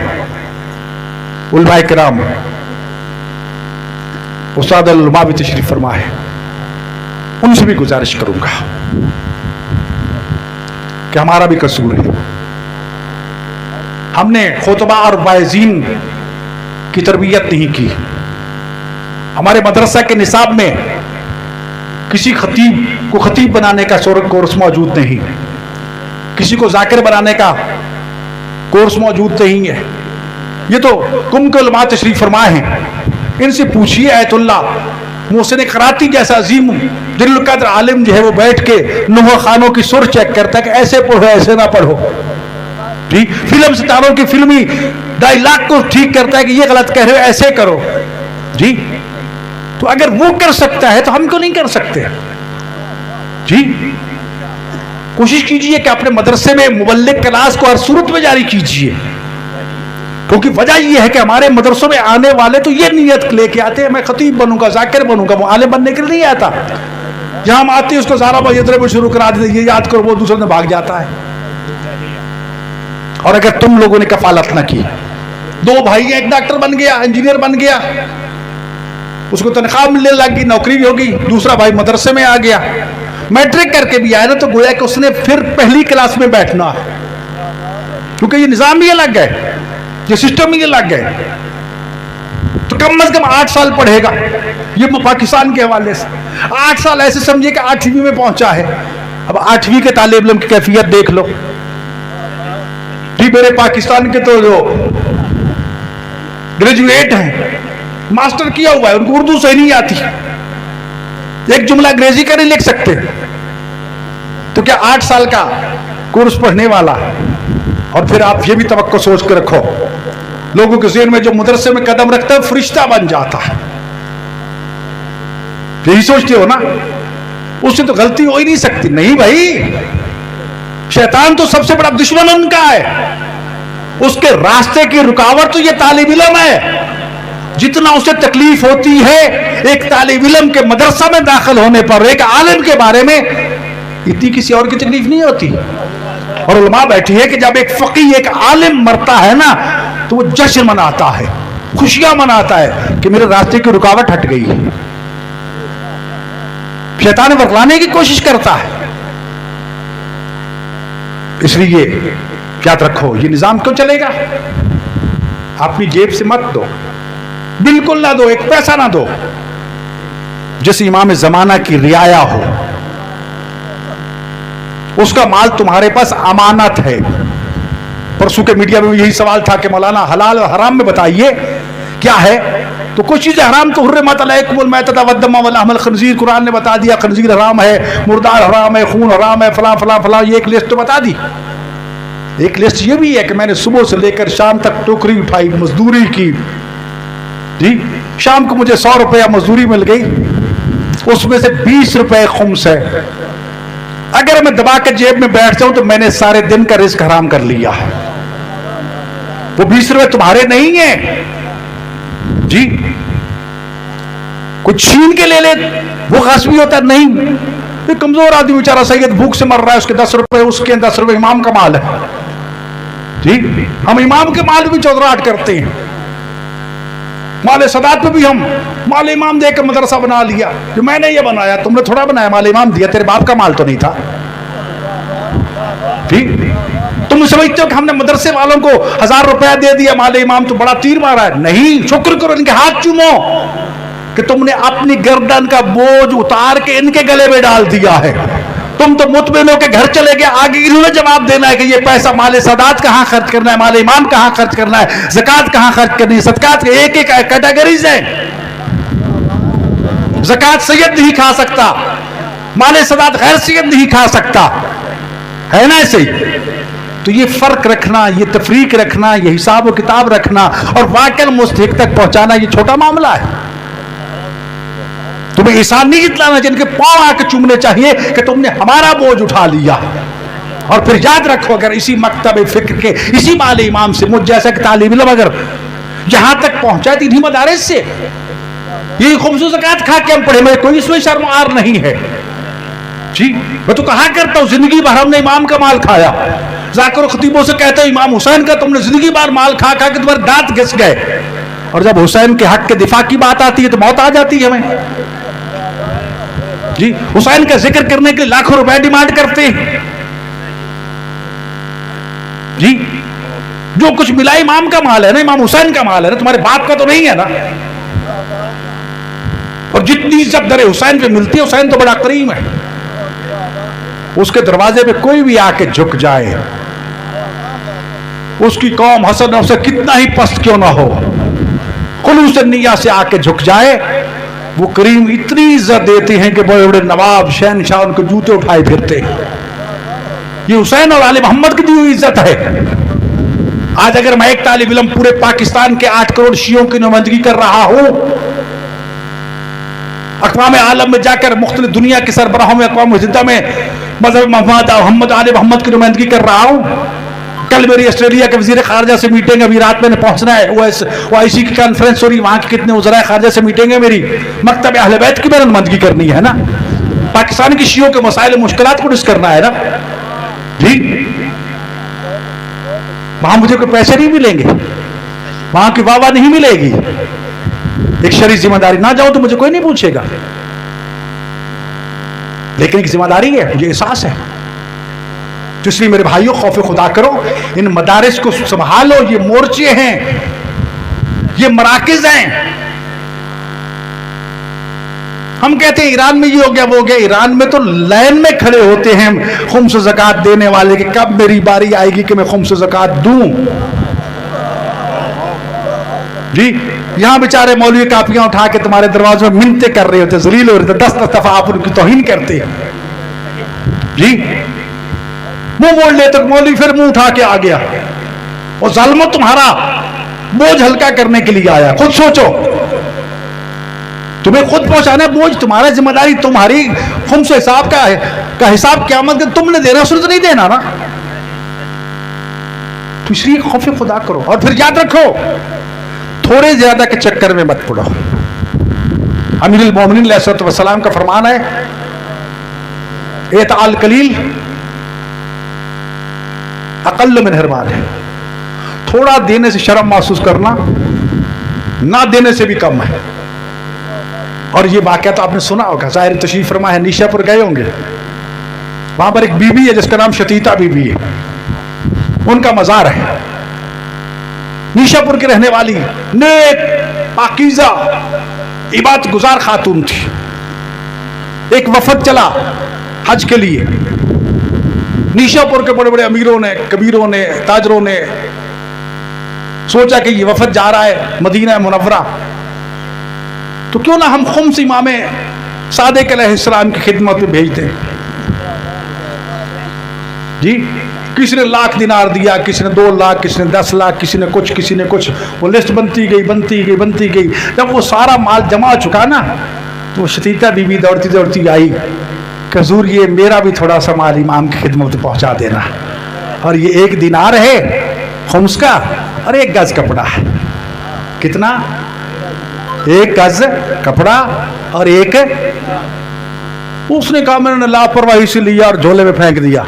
उलमाए किराम, उस्ताद उलमा भी तशरीफ फरमा है, उनसे भी गुजारिश करूंगा कि हमारा भी कसूर है। हमने खुतबा और वाइजीन की तरबियत नहीं की। हमारे मदरसा के निसाब में किसी खतीब को खतीब बनाने का कोर्स मौजूद नहीं, किसी को जाकिर बनाने का कोर्स मौजूद नहीं है। ये तो कुम के उलमा तशरीफ फरमाए हैं, इनसे पूछिए। आयतुल्ला मोहसिन कराती जैसा अजीम दिल कद्र आलिम जो है, वो बैठ के नूह खानों की सुर चेक करता है कि ऐसे पढ़ो, ऐसे ना पढ़ो जी। फिल्म सितारों की फिल्मी डायलॉग को ठीक करता है कि ये गलत कह रहे हो, ऐसे करो जी। तो अगर वो कर सकता है तो हम क्यों नहीं कर सकते जी? कोशिश कीजिए कि अपने मदरसे में मुबल्लिग क्लास को हर सूरत में जारी कीजिए, क्योंकि वजह यह है कि हमारे मदरसों में आने वाले तो ये नियत लेके आते हैं मैं खतीब बनूंगा, जाकिर बनूंगा, वो आलिम बनने के लिए नहीं आता। जहां हम आते हैं उसको सारा बजरे शुरू करा देते, ये याद करो, वो दूसरे में भाग जाता है। और अगर तुम लोगों ने कफालत ना की, दो भाई, एक डॉक्टर बन गया, इंजीनियर बन गया, उसको तनख्वाह मिलने लगी, नौकरी होगी, दूसरा भाई मदरसे में आ गया, मैट्रिक करके भी आया ना, तो गोया कि उसने फिर पहली क्लास में बैठना, क्योंकि ये निजाम ही अलग है, ये सिस्टम ही अलग है। तो कम से कम 8 साल पढ़ेगा। ये पाकिस्तान के हवाले से 8 साल ऐसे समझिए कि 8वीं में पहुंचा है। अब 8वीं के तालिब इल्म की कैफियत देख लो जी। मेरे पाकिस्तान के तो जो ग्रेजुएट हैं, मास्टर किया हुआ है, उनको उर्दू सही नहीं आती, एक जुमला अंग्रेजी का नहीं लिख सकते, तो क्या 8 साल का कोर्स पढ़ने वाला? और फिर आप ये भी तवक्को सोच कर रखो, लोगों के ज़हन में जो मदरसे में कदम रखता है फरिश्ता बन जाता है, यही सोचते हो ना? उससे तो गलती हो ही नहीं सकती। नहीं भाई, शैतान तो सबसे बड़ा दुश्मन उनका है, उसके रास्ते की रुकावट तो ये तालिब इल्म है। जितना उसे तकलीफ होती है एक तालिब इल्म के मदरसा में दाखिल होने पर, एक आलिम के बारे में, इतनी किसी और की तकलीफ नहीं होती। और उलमा बैठी है कि जब एक फकीह, एक आलिम मरता है ना, तो वो जश्न मनाता है, खुशियां मनाता है कि मेरे रास्ते की रुकावट हट गई। शैतान बरलाने की कोशिश करता है। इसलिए याद रखो, ये निजाम क्यों चलेगा? अपनी जेब से मत दो, बिल्कुल ना दो, एक पैसा ना दो। जिस इमाम ज़माना की रियाया हो, उसका माल तुम्हारे पास अमानत है। परसों के मीडिया में यही सवाल था कि मौलाना हलाल और हराम में बताइए क्या है। तो कुछ चीजें हराम तो हुर्रिमत अलैकुमुल मैततु वद्दम वलहमुल खंजीर, कुरान ने बता दिया खंजीर हराम है, मुर्दार हराम है, खून हराम है, फला फला फला, ये एक लिस्ट तो बता दी। एक लिस्ट ये भी है कि मैंने सुबह से लेकर शाम तक टोकरी उठाई, मजदूरी की जी, शाम को मुझे 100 रुपया मजदूरी मिल गई, उसमें से 20 रुपए खुम्स है। अगर मैं दबा के जेब में बैठ जाऊं तो मैंने सारे दिन का रिस्क हराम कर लिया। वो 20 रुपए तुम्हारे नहीं है जी, कुछ छीन के ले ले, वो गस्बी होता नहीं। ये कमजोर आदमी बेचारा सैयद भूख से मर रहा है, उसके 10 रुपए उसके 10 रुपए इमाम का माल है जी। हम इमाम के माल भी चौधराहट करते हैं। माले सदात पे भी हम माल इमाम देकर मदरसा बना लिया, जो मैंने ये बनाया, तुमने थोड़ा बनाया, माल इमाम दिया, तेरे बाप का माल तो नहीं था ठीक। तुम समझते हो कि हमने मदरसे वालों को 1000 रुपया दे दिया, माल इमाम तो बड़ा तीर मारा है। नहीं, शुक्र करो, इनके हाथ चूमो कि तुमने अपनी गर्दन का बोझ उतार के इनके गले में डाल दिया है। तुम तो मुतमिन के घर चले गए, आगे इन्होंने जवाब देना है कि ये पैसा माले सदात कहां खर्च करना है, माले इमाम कहां खर्च करना है, ज़कात कहां खर्च करनी है। सदकात के एक एक कैटेगरीज है। ज़कात सैयद नहीं खा सकता, माले सदात गैर सैयद नहीं खा सकता, है ना ऐसे ही। तो ये फर्क रखना, ये तफरीक रखना, ये हिसाब व किताब रखना और वाकई मुस्तहिक तक पहुंचाना, ये छोटा मामला है। तुम्हें एहसान नहीं जितलाना, जिनके पांव आके चूमने चाहिए कि तुमने हमारा बोझ उठा लिया। और फिर याद रखो, अगर इसी मकतब फिक्र के इसी माले इमाम से मुझ जैसा कि तालिब इल्म अगर यहां तक पहुंचा थी इन्हीं मदारिस से, ये खुम्स ज़कात खा के हम पढ़े, मेरे कोई इसमें शर्मार नहीं है जी। मैं तो कहा करता हूं जिंदगी भर हमने इमाम का माल खाया। जाकिर खतीबों से कहते हैं इमाम हुसैन का तुमने जिंदगी भर माल खा खा के तुम्हारे दांत घिस गए, और जब हुसैन के हक के दिफा की बात आती है तो मौत आ जाती है हमें जी। हुसैन का जिक्र करने के लिए लाखों रुपए डिमांड करते हैं जी। जो कुछ मिला इमाम का माल है ना, इमाम हुसैन का माल है ना, तुम्हारे बाप का तो नहीं है ना। और जितनी इज्जत दर हुसैन पे मिलती है, हुसैन तो बड़ा करीम है, उसके दरवाजे पे कोई भी आके झुक जाए, उसकी कौम हसन उससे कितना ही पस्त क्यों ना हो, खुलूस निय्या से आके झुक जाए, वो करीम इतनी इज्जत देते हैं कि बड़े बड़े नवाब शहनशाह उनके जूते उठाए फिरते हैं। ये हुसैन और आले मोहम्मद की दी हुई इज्जत है। आज अगर मैं एक तालिब इल्म पूरे पाकिस्तान के 8 करोड़ शियों की नुमाइंदगी कर रहा हूं, अक़वाम आलम में जाकर मुख्तलिफ दुनिया के सरबराहों में, अक़वाम मुत्तहिदा में मज़हब मोहम्मद आले मोहम्मद की नुमाइंदगी कर रहा हूं। कल मेरी ऑस्ट्रेलिया के वज़ीर ख़ारजा से मीटिंग, अभी रात मैंने पहुंचना है, OIC की कॉन्फ्रेंस हो रही, वहां के कितने वज़राए ख़ारजा से मीटिंग है मेरी, मकतब अहले बैत की मैंने नुमाइंदगी करनी है ना, पाकिस्तान की शियों के मसाइल मुश्किलात को डिस्कस करना है ना जी। वहां मुझे कोई पैसे नहीं मिलेंगे, वहां की वाह नहीं मिलेगी, एक शरीफ जिम्मेदारी ना जाऊं तो मुझे कोई नहीं पूछेगा, लेकिन एक जिम्मेदारी है, मुझे एहसास है। तो इसलिए मेरे भाइयों खौफ खुदा करो, इन मदारिस को संभालो, ये मोर्चे हैं, ये मराकिज हैं। हम कहते हैं ईरान में ये हो गया वो हो गया, ईरान में तो लाइन में खड़े होते हैं खुम्स ज़कात देने वाले कि कब मेरी बारी आएगी कि मैं खुम्स ज़कात दूं जी। यहां बेचारे मौलवी कापियां उठा के तुम्हारे दरवाजे में मिन्नते कर रहे होते, जलील हो रहे थे, 10 दफा आप उनकी तौहीन करते हैं जी। मुंह मोड़ ले तो मौलवी फिर मुंह उठा के आ गया, और जालिमो तुम्हारा बोझ हल्का करने के लिए आया। खुद सोचो, तुम्हें खुद पहुंचाना है बोझ, तुम्हारा जिम्मेदारी, तुम्हारी खुम्स हिसाब का हिसाब क़यामत तुमने देना, उसने तो नहीं देना ना। तो इसलिए खौफ खुदा करो, और फिर याद रखो थोड़े ज्यादा के चक्कर में मत पड़ो। अमीरुल मोमिनीन अलैहिस्सलातु वस्सलाम का फरमान है, एताल कलील अक़ल्ल मिन हिरमान है, थोड़ा देने से शर्म महसूस करना ना देने से भी कम है। और ये वाक़या तो आपने सुना होगा, ज़ाहिर तशरीफ फरमा है, निशापुर गए होंगे, वहां पर एक बीबी है जिसका नाम शतीता बीबी है, उनका मज़ार है, निशापुर की रहने वाली नेक पाकीज़ा इबादत गुजार खातून थी, एक वफद चला हज के लिए। निशापुर के बड़े बड़े अमीरों ने, कबीरों ने, ताजरों ने सोचा कि ये वफद जा रहा है मदीना मुनव्वरा, तो क्यों ना हम खुम्स इमाम सादिक अलैहिस्सलाम की खिदमत में भेज दें जी। किसी ने 1,00,000 दिनार दिया, किसी ने 2 लाख, किसी ने 10 लाख, किसी ने कुछ। वो लिस्ट बनती गई। जब वो सारा माल जमा हो चुका ना, तो शतीता बीबी दौड़ती आई कि हुजूर ये मेरा भी थोड़ा सा माल इमाम की खिदमत में पहुंचा देना। और ये 1 दिनार है खुम्स का और 1 गज कपड़ा है। कितना? 1 गज कपड़ा और 1। उसने कहा मैंने लापरवाही से लिया और झोले में फेंक दिया।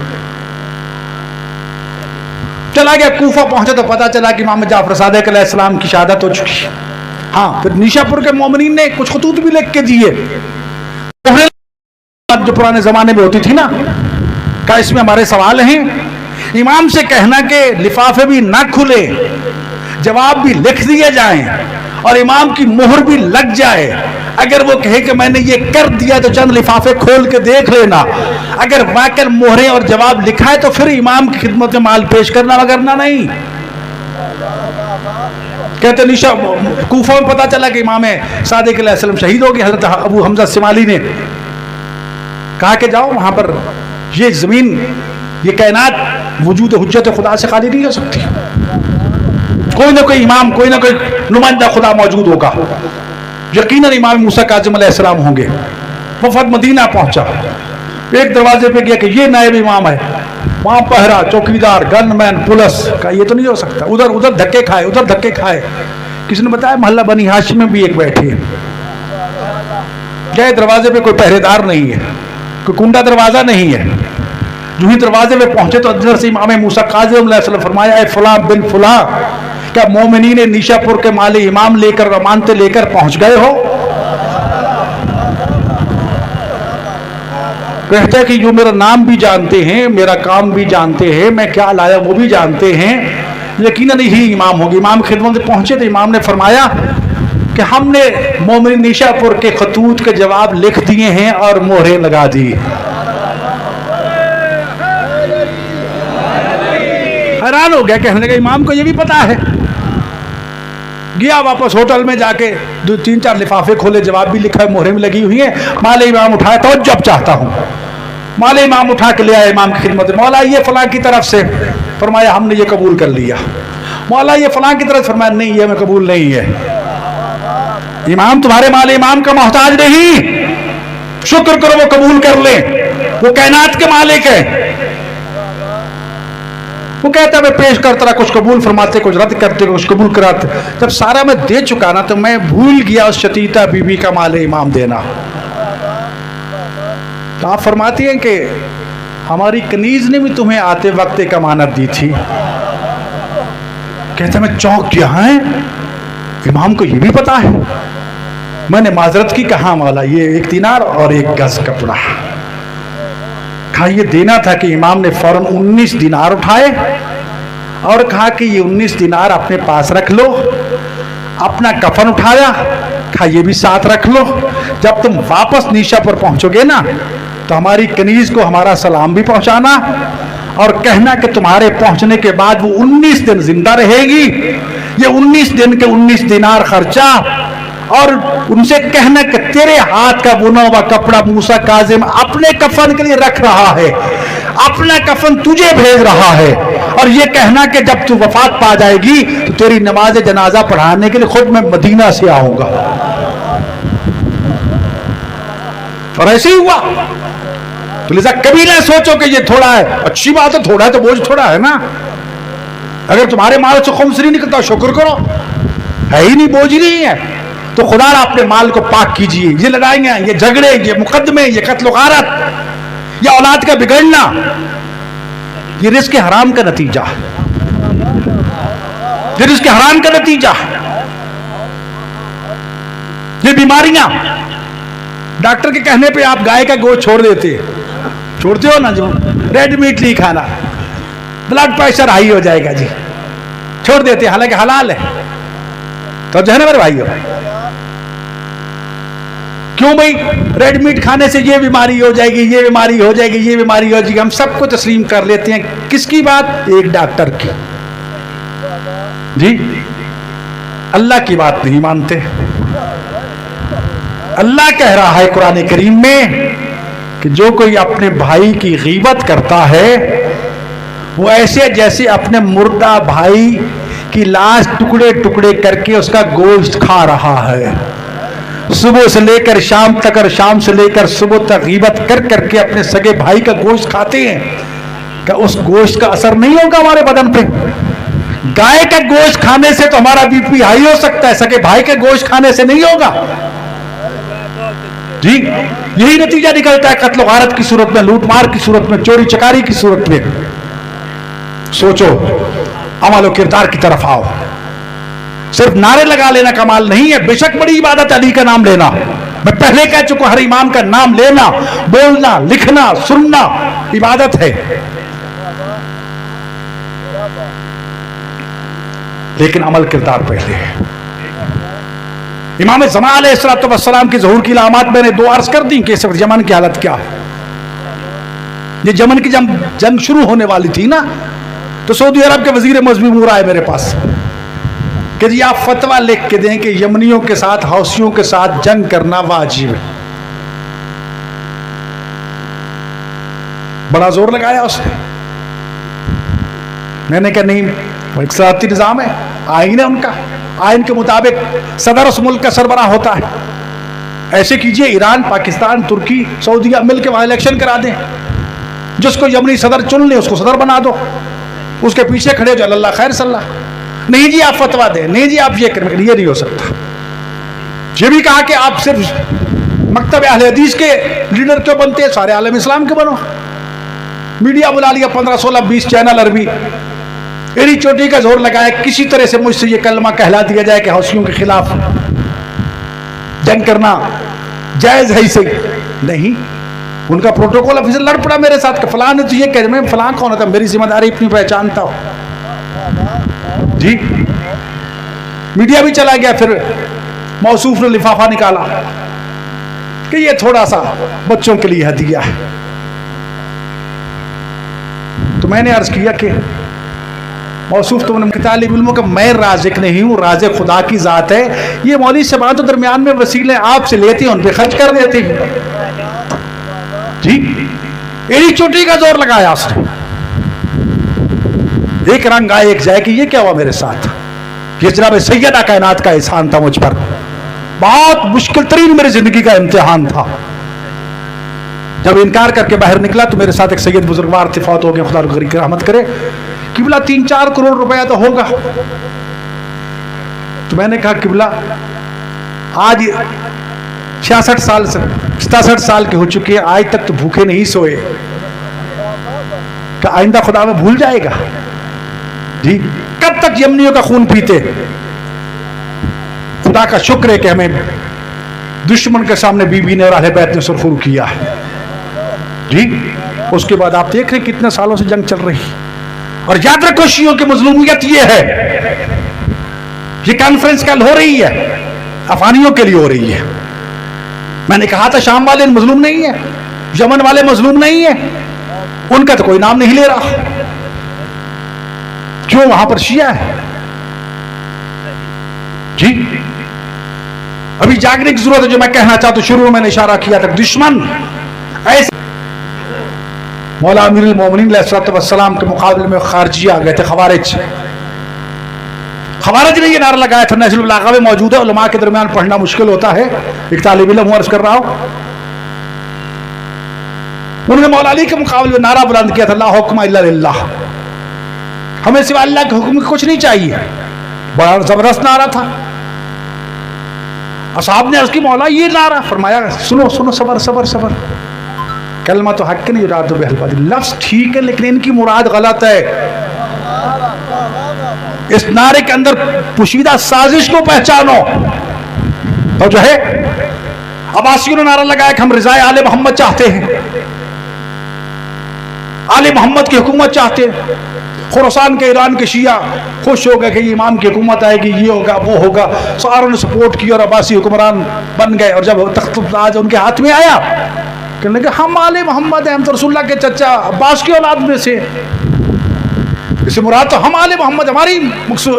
चला गया, कूफा पहुंचा तो पता चला कि इमाम जाफर सादिक अलैहिस्सलाम की शहादत हो चुकी। हाँ, फिर निशापुर के मोमिनीन ने कुछ खतूत भी लिख के दिए, जो पुराने जमाने में होती थी ना। क्या इसमें हमारे सवाल हैं? इमाम से कहना कि लिफाफे भी ना खुले, जवाब भी लिख दिए जाएं और इमाम की मोहर भी लग जाए। अगर वो कहे कि मैंने ये कर दिया तो चंद लिफाफे खोल के देख लेना, अगर वाकई मोहरें और जवाब लिखा है तो फिर इमाम की खिदमत में माल पेश करना वगरना नहीं। कहते निशा कूफा में पता चला कि इमाम सादिक अलैहिस्सलाम शहीद हो गए। हजरत अबू हमजा सिमाली ने कहा कि जाओ वहां पर, ये जमीन, ये कायनात वजूद हुज्जत खुदा से खाली नहीं हो सकती। कोई ना कोई इमाम, कोई ना कोई नुमाइंदा खुदा मौजूद होगा। यकीनन इमाम मूसा काज़िम अलैहिस्सलाम होंगे। वफद मदीना पहुंचा, एक दरवाजे पे गया कि ये नायब इमाम है। वहां पहरा, चौकीदार, गनमैन, पुलिस का ये तो नहीं हो सकता। उधर धक्के खाए, उधर धक्के खाए। किसी ने बताया मोहल्ला बनी हाशिम में भी एक बैठे हैं। गए, दरवाजे पे कोई पहरेदार नहीं है, कोई कुंडा दरवाजा नहीं है। जो ही दरवाजे पे पहुंचे तो अंदर से इमाम मूसा काज़िम अलैहिस्सलाम फरमाया, ए फलां बिन फलां, क्या मोमिनीन ने निशापुर के माले इमाम लेकर, अमानते लेकर पहुंच गए हो? कहते हैं कि जो मेरा नाम भी जानते हैं, मेरा काम भी जानते हैं, मैं क्या लाया वो भी जानते हैं, यकीनन ही इमाम होंगे। इमाम खिदमत में पहुंचे तो इमाम ने फरमाया कि हमने मोमिन निशापुर के खतूत के जवाब लिख दिए हैं और मोहरें लगा दी। हैरान हो गया, कहने लगा इमाम को ये भी पता है। गया वापस होटल में जाके 2-3-4 लिफाफे खोले, जवाब भी लिखा है, मोहरें भी लगी हुई हैं। माले इमाम उठाया तो जब चाहता हूं, माले इमाम उठा के ले आया इमाम की खिदमत में। मौला ये फलां की तरफ से, फरमाया हमने ये कबूल कर लिया। मौला ये फलां की तरफ, फरमाया नहीं ये मैं कबूल नहीं है। इमाम तुम्हारे माले इमाम का मोहताज नहीं, शुक्र करो वो कबूल कर ले, वो कायनात के मालिक है। वो कहता है मैं पेश करता रहा, कुछ कबूल फरमाते, कुछ रद्द करते, कुछ कबूल कराते। जब सारा मैं दे चुका ना तो मैं भूल गया उस शतीता बीबी का माले इमाम देना। तो आप फरमाती हैं कि हमारी कनीज ने भी तुम्हें आते वक्त एक अमानत दी थी। कहते मैं चौंक गया है, इमाम को ये भी पता है। मैंने माजरत की, कहा मौला ये 1 दिनार और 1 गज कपड़ा। कहा ये देना था कि इमाम ने फौरन 19 दिनार उठाए और कहा कि ये 19 दिनार अपने पास रख लो। अपना कफन उठाया, कहा ये भी साथ रख लो। जब तुम वापस निशा पर पहुंचोगे ना तो हमारी कनीज को हमारा सलाम भी पहुंचाना और कहना कि तुम्हारे पहुंचने के बाद वो 19 दिन जिंदा रहेगी। ये 19 दिन के 19 दिनार खर्चा, और उनसे कहना कि तेरे हाथ का बुना हुआ कपड़ा मूसा काजिम अपने कफन के लिए रख रहा है, अपना कफन तुझे भेज रहा है। और ये कहना कि जब तू वफात पा जाएगी तो तेरी नमाज जनाजा पढ़ाने के लिए खुद मैं मदीना से आऊंगा। और ऐसे ही हुआ। तो लिहाजा कभी ना सोचो कि ये थोड़ा है, अच्छी बात है, थोड़ा है तो बोझ थोड़ा है ना। अगर तुम्हारे माल से खुम्स नहीं निकलता शुक्र करो, है ही नहीं, बोझ ही नहीं है, तो खुदा अपने माल को पाक कीजिए। ये लड़ाइयां, ये झगड़े, ये मुकदमे, ये कत्ल गारत, ये औलाद का बिगड़ना, ये रिस्क हराम का नतीजा, ये रिस्क हराम का नतीजा, ये बीमारियां। डॉक्टर के कहने पे आप गाय का गोश्त छोड़ते हो ना, जो रेड मीट नहीं खाना, ब्लड प्रेशर हाई हो जाएगा जी, छोड़ देते, हालांकि हलाल है। तो जो है ना मेरे भाइयों, क्यों भाई, रेड मीट खाने से ये बीमारी हो जाएगी, ये बीमारी हो जाएगी, ये बीमारी हो जाएगी, हम सबको तस्लीम कर लेते हैं। किसकी बात? एक डॉक्टर की। जी, अल्लाह की बात नहीं मानते। अल्लाह कह रहा है कुरान करीम में कि जो कोई अपने भाई की गीबत करता है वो ऐसे जैसे अपने मुर्दा भाई की लाश टुकड़े टुकड़े करके उसका गोश्त खा रहा है। सुबह से लेकर शाम तक और शाम से लेकर सुबह तक गीबत कर करके अपने सगे भाई का गोश्त खाते हैं। क्या उस गोश्त का असर नहीं होगा हमारे बदन पे? गाय का गोश्त खाने से तो हमारा बीपी हाई हो सकता है, सगे भाई के गोश्त खाने से नहीं होगा। जी, यही नतीजा निकलता है कत्ल गारत की सूरत में, लूटमार की सूरत में, चोरी चकारी की सूरत में। सोचो, अमल और किरदार की तरफ आओ। सिर्फ नारे लगा लेना कमाल नहीं है। बेशक बड़ी इबादत अली का नाम लेना, मैं पहले कह चुका, हर इमाम का नाम लेना, बोलना, लिखना, सुनना इबादत है, लेकिन अमल किरदार पहले है। इमाम ज़मान अलैहिस्सलाम की ज़हूर की इलामात मैंने दो अर्ज कर दी कि इस वक्त यमन की हालत क्या। ये यमन की जंग शुरू होने वाली थी ना, तो सऊदी अरब के वजीर मजबूर आए मेरे पास कि जी आप फतवा लिख के दें कि यमनियों के साथ, हौसियों के साथ जंग करना वाजिब है। बड़ा जोर लगाया उसने। मैंने कहा नहीं, वो एक सलाती निज़ाम है, आईन है उनका, आईन के मुताबिक सदर उस मुल्क का सरबराह होता है। ऐसे कीजिए, ईरान, पाकिस्तान, तुर्की, सऊदीया मिल के वहां इलेक्शन करा दें, जिसको यमनी सदर चुन ले उसको सदर बना दो, उसके पीछे खड़े हो जाओ, अल्लाह खैर सल्लाह। नहीं जी आप फतवा दें, नहीं जी आप ये करें, ये नहीं हो सकता। ये भी कहा कि आप सिर्फ मकतब अहले हदीस के लीडर क्यों बनते हैं, सारे आलम इस्लाम के बनो। मीडिया बुला लिया, 15, 16, 20 चैनल अरबी, एड़ी चोटी का जोर लगाया किसी तरह से मुझसे ये कलमा कहला दिया जाए कि हौसियों के खिलाफ जंग करना जायज है। इसे नहीं, उनका प्रोटोकॉल ऑफिसर लड़ पड़ा मेरे साथ कि फलां ने तो ये कह, मैं फलां कौन होता, मेरी जिम्मेदारी इतनी पहचानता हो जी। मीडिया भी चला गया, फिर मौसूफ ने लिफाफा निकाला कि ये थोड़ा सा बच्चों के लिए हदिया है। तो मैंने अर्ज किया कि मौसूफ तुमने तालिब इल्मों का, मैं राज़िक नहीं हूँ, राज़िक खुदा की ज़ात है। ये मौलवी साहब तो दरमियान में वसीले आपसे लेते हैं, उन पर खर्च कर देते हैं जी। एड़ी चोटी का जोर लगाया उसने। एक रंग आए एक जाए कि ये क्या हुआ मेरे साथ। ये जनाब सैयदा कायनात का एहसान था मुझ पर, बहुत मुश्किल तरीन मेरी जिंदगी का इम्तिहान था। जब इनकार करके बाहर निकला तो मेरे साथ एक सैयद बुजुर्गवार थे, फौत हो गए, खुदा उनकी रहमत करे। किबला 3-4 करोड़ रुपया तो होगा। तो मैंने कहा किबला आज 66 साल से 67 साल के हो चुके हैं, आज तक तो भूखे नहीं सोए, क्या आइंदा खुदा में भूल जाएगा जी? कब तक यमनियों का खून पीते? खुदा का शुक्र है कि हमें दुश्मन के सामने बीबी ने और अहले बैत ने सुरखुरू किया है जी। उसके बाद आप देख रहे कितने सालों से जंग चल रही। और याद रखो शियों की मजलूमियत ये है, ये कॉन्फ्रेंस कल हो रही है, अफगानियों के लिए हो रही है। मैंने कहा था शाम वाले मजलूम नहीं है, यमन वाले मजलूम नहीं है, उनका तो कोई नाम नहीं ले रहा। क्यों? वहां पर शिया है जी। अभी जागने की जरूरत है। जो मैं कहना चाहता हूं, शुरू में मैंने इशारा किया था, दुश्मन ऐसे मौला अमीरुल मोमिनीन अलैहिस्सलाम के मुकाबले में खारजी आ गए थे, खवारिज। खवारिज ने ये नारा लगाया था, नहजुल बलागा में मौजूद है, उलमा के दरमियान पढ़ना मुश्किल होता है, एक तालिब इल्म अर्ज कर रहा हूं। उन्होंने मौला अली के मुकाबले में नारा बुलंद किया था, ला हुक्म इल्ला लिल्लाह, हमें सिवा अल्लाह के हुक्म कुछ नहीं चाहिए। बड़ा जबरदस्त नारा था। असहाब ने अर्ज की, मौला ये नारा, फरमाया सुनो सुनो, सबर सबर सबर, कलमा तो हक नहीं, युरादु बिहिल बातिल, लफ्ज ठीक है लेकिन इनकी मुराद गलत है। इस नारे के अंदर पुशीदा साजिश को पहचानो। तो जो है अब्बासियों ने नारा लगाया कि हम रिज़ाए आले मोहम्मद चाहते हैं, आले मोहम्मद की हुकूमत चाहते हैं। खुरासान के, ईरान के शिया खुश हो गए कि इमाम की हुकूमत आएगी, ये होगा वो होगा, सारों ने सपोर्ट किया और अब्बासी हुक्मरान बन गए। और जब तख्त-ए-ताज उनके हाथ में आया, कहने लगे हम आले मोहम्मद हैं, हम तो रसूलुल्लाह के चचा अब्बास की औलाद में से, इसे मुराद तो हम आले मोहम्मद, हमारी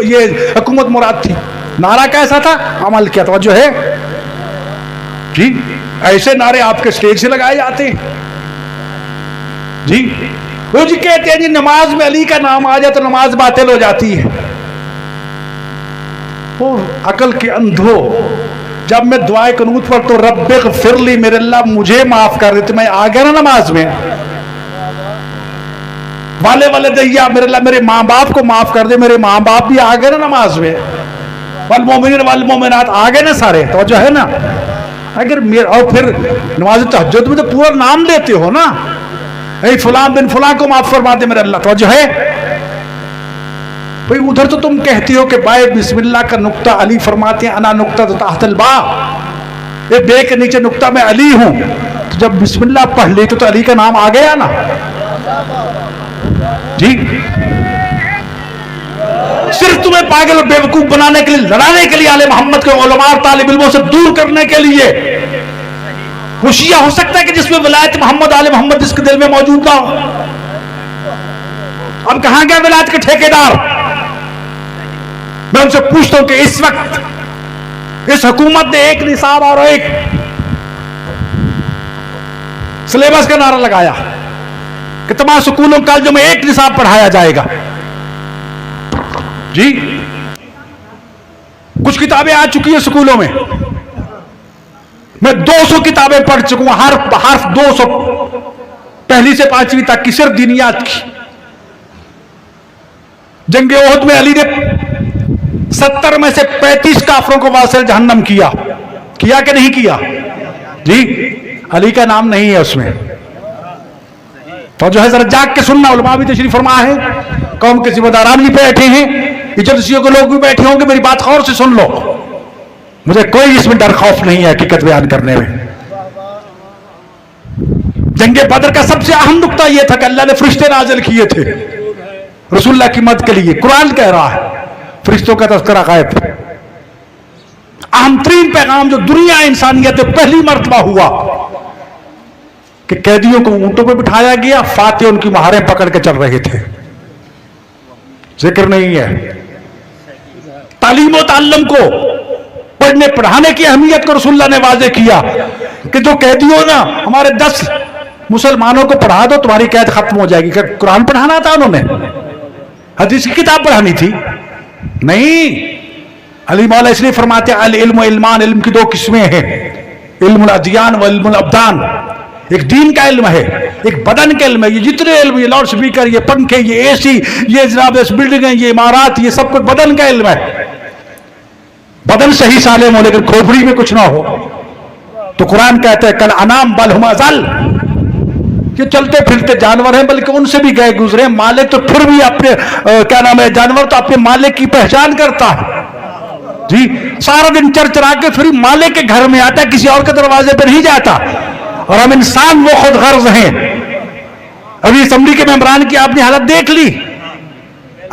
ये हुकूमत मुराद थी। नारा कैसा था? अमल किया। तो जो है जी, ऐसे नारे आपके स्टेज से लगाए जाते हैं जी। वो जी कहते हैं जी नमाज में अली का नाम आ जाए तो नमाज बातिल हो जाती है। वो अकल के अंधो, जब मैं दुआए कनूत पर तो रब्बे फिरली, मेरे अल्लाह मुझे माफ कर दे, तो मैं आ गया ना नमाज में। वाले वाले दैया, मेरे अल्लाह मेरे माँ बाप को माफ कर दे, मेरे माँ बाप भी आ गए ना नमाज में। वल मोमिनीन वल मोमिनात आ गए ना सारे। तो जो है ना, अगर मेरे और फिर नमाज तहज्जुद में तो पूरा नाम लेते हो ना, ऐ फलां बिन फलां को माफ फरमा दे मेरे अल्लाह। तो जो है भाई, उधर तो तुम कहती हो कि बाय बिस्मिल्लाह का नुक्ता अली फरमाते हैं, अना नुक्ता तो ताहतल बा, ये बे के नीचे नुक्ता मैं अली हूं। तो जब बिस्मिल्लाह पढ़ ली तो अली का नाम आ गया ना जी। सिर्फ तुम्हें पागल और बेवकूफ बनाने के लिए, लड़ाने के लिए, आले मोहम्मद के उलमा और तालिब इल्मों से दूर करने के लिए। वो शिया हो सकता है कि जिसमें विलायत मोहम्मद, आले मोहम्मद जिसके दिल में मौजूद ना हो। अब कहां गया विलायत के ठेकेदार? मैं उनसे पूछता हूं कि इस वक्त इस हुकूमत ने एक निसाब और एक सिलेबस का नारा लगाया कि तमाम स्कूलों कॉलेजों में एक निसाब पढ़ाया जाएगा जी। कुछ किताबें आ चुकी है स्कूलों में, मैं 200 किताबें पढ़ चुका हूं, हर 200, पहली से 5वीं तक की, सिर्फ दीनियात की। जंगे ओहद में अली ने 70 में से 35 काफरों को वासिल जहन्नम किया कि नहीं किया जी? अली का नाम नहीं है उसमें। तो जो है जरा जाग के सुनना, उलमा भी तशरीफ फरमा है, कौम के जिम्मेदारान भी बैठे हैं, इजलसियों के लोग भी बैठे होंगे, मेरी बात गौर से सुन लो। मुझे कोई इसमें डर खौफ नहीं है हकीकत बयान करने में। जंगे बदर का सबसे अहम नुकता यह था कि अल्लाह ने फरिश्ते नाजिल किए थे रसूलुल्लाह की मदद के लिए। कुरान कह रहा है फरिश्तों का तज़किरा गायब है। अहम तरीन पैगाम जो दुनिया इंसानियत में पहली मर्तबा हुआ कि कैदियों को ऊंटों पर बिठाया गया, फाते उनकी महारें पकड़ के चल रहे थे। जिक्र नहीं है तालीम और ताल्लुम को, पढ़ने पढ़ाने की अहमियत को रसूलुल्लाह ने वाज़े किया कि जो कैदियों ना हमारे 10 मुसलमानों को पढ़ा दो, तुम्हारी कैद खत्म हो जाएगी। क्या कुरान पढ़ाना था उन्होंने? हदीस की किताब पढ़ानी थी? नहीं। अली मौला इसलिए फरमाते हैं अल इल्म इल्मान, इल्म की 2 किस्में हैं, इल्मुल अदियान व इल्मुल अब्दान। एक दीन का इल्म है, एक बदन का इल्म है। ये जितने इल्म, ये लाउड स्पीकर, ये पंखे, ये एसी, ये जनाब बिल्डिंग, ये इमारत, ये सब कुछ बदन का इल्म है। बदन सही सालेम हो लेकिन खोपड़ी में कुछ ना हो। तो कुरान कहते हैं कल अनाम बल हुम अज़ल, ये चलते फिरते जानवर हैं, बल्कि उनसे भी गए गुजरे। मालिक तो फिर भी अपने क्या नाम है, जानवर तो अपने मालिक की पहचान करता है जी। सारा दिन चर चरा के फिर मालिक के घर में आता है, किसी और के दरवाजे पर नहीं जाता। और हम इंसान वो खुद गर्ज हैं। अभी असम्बली के मेंबरान की आपने हालत देख ली,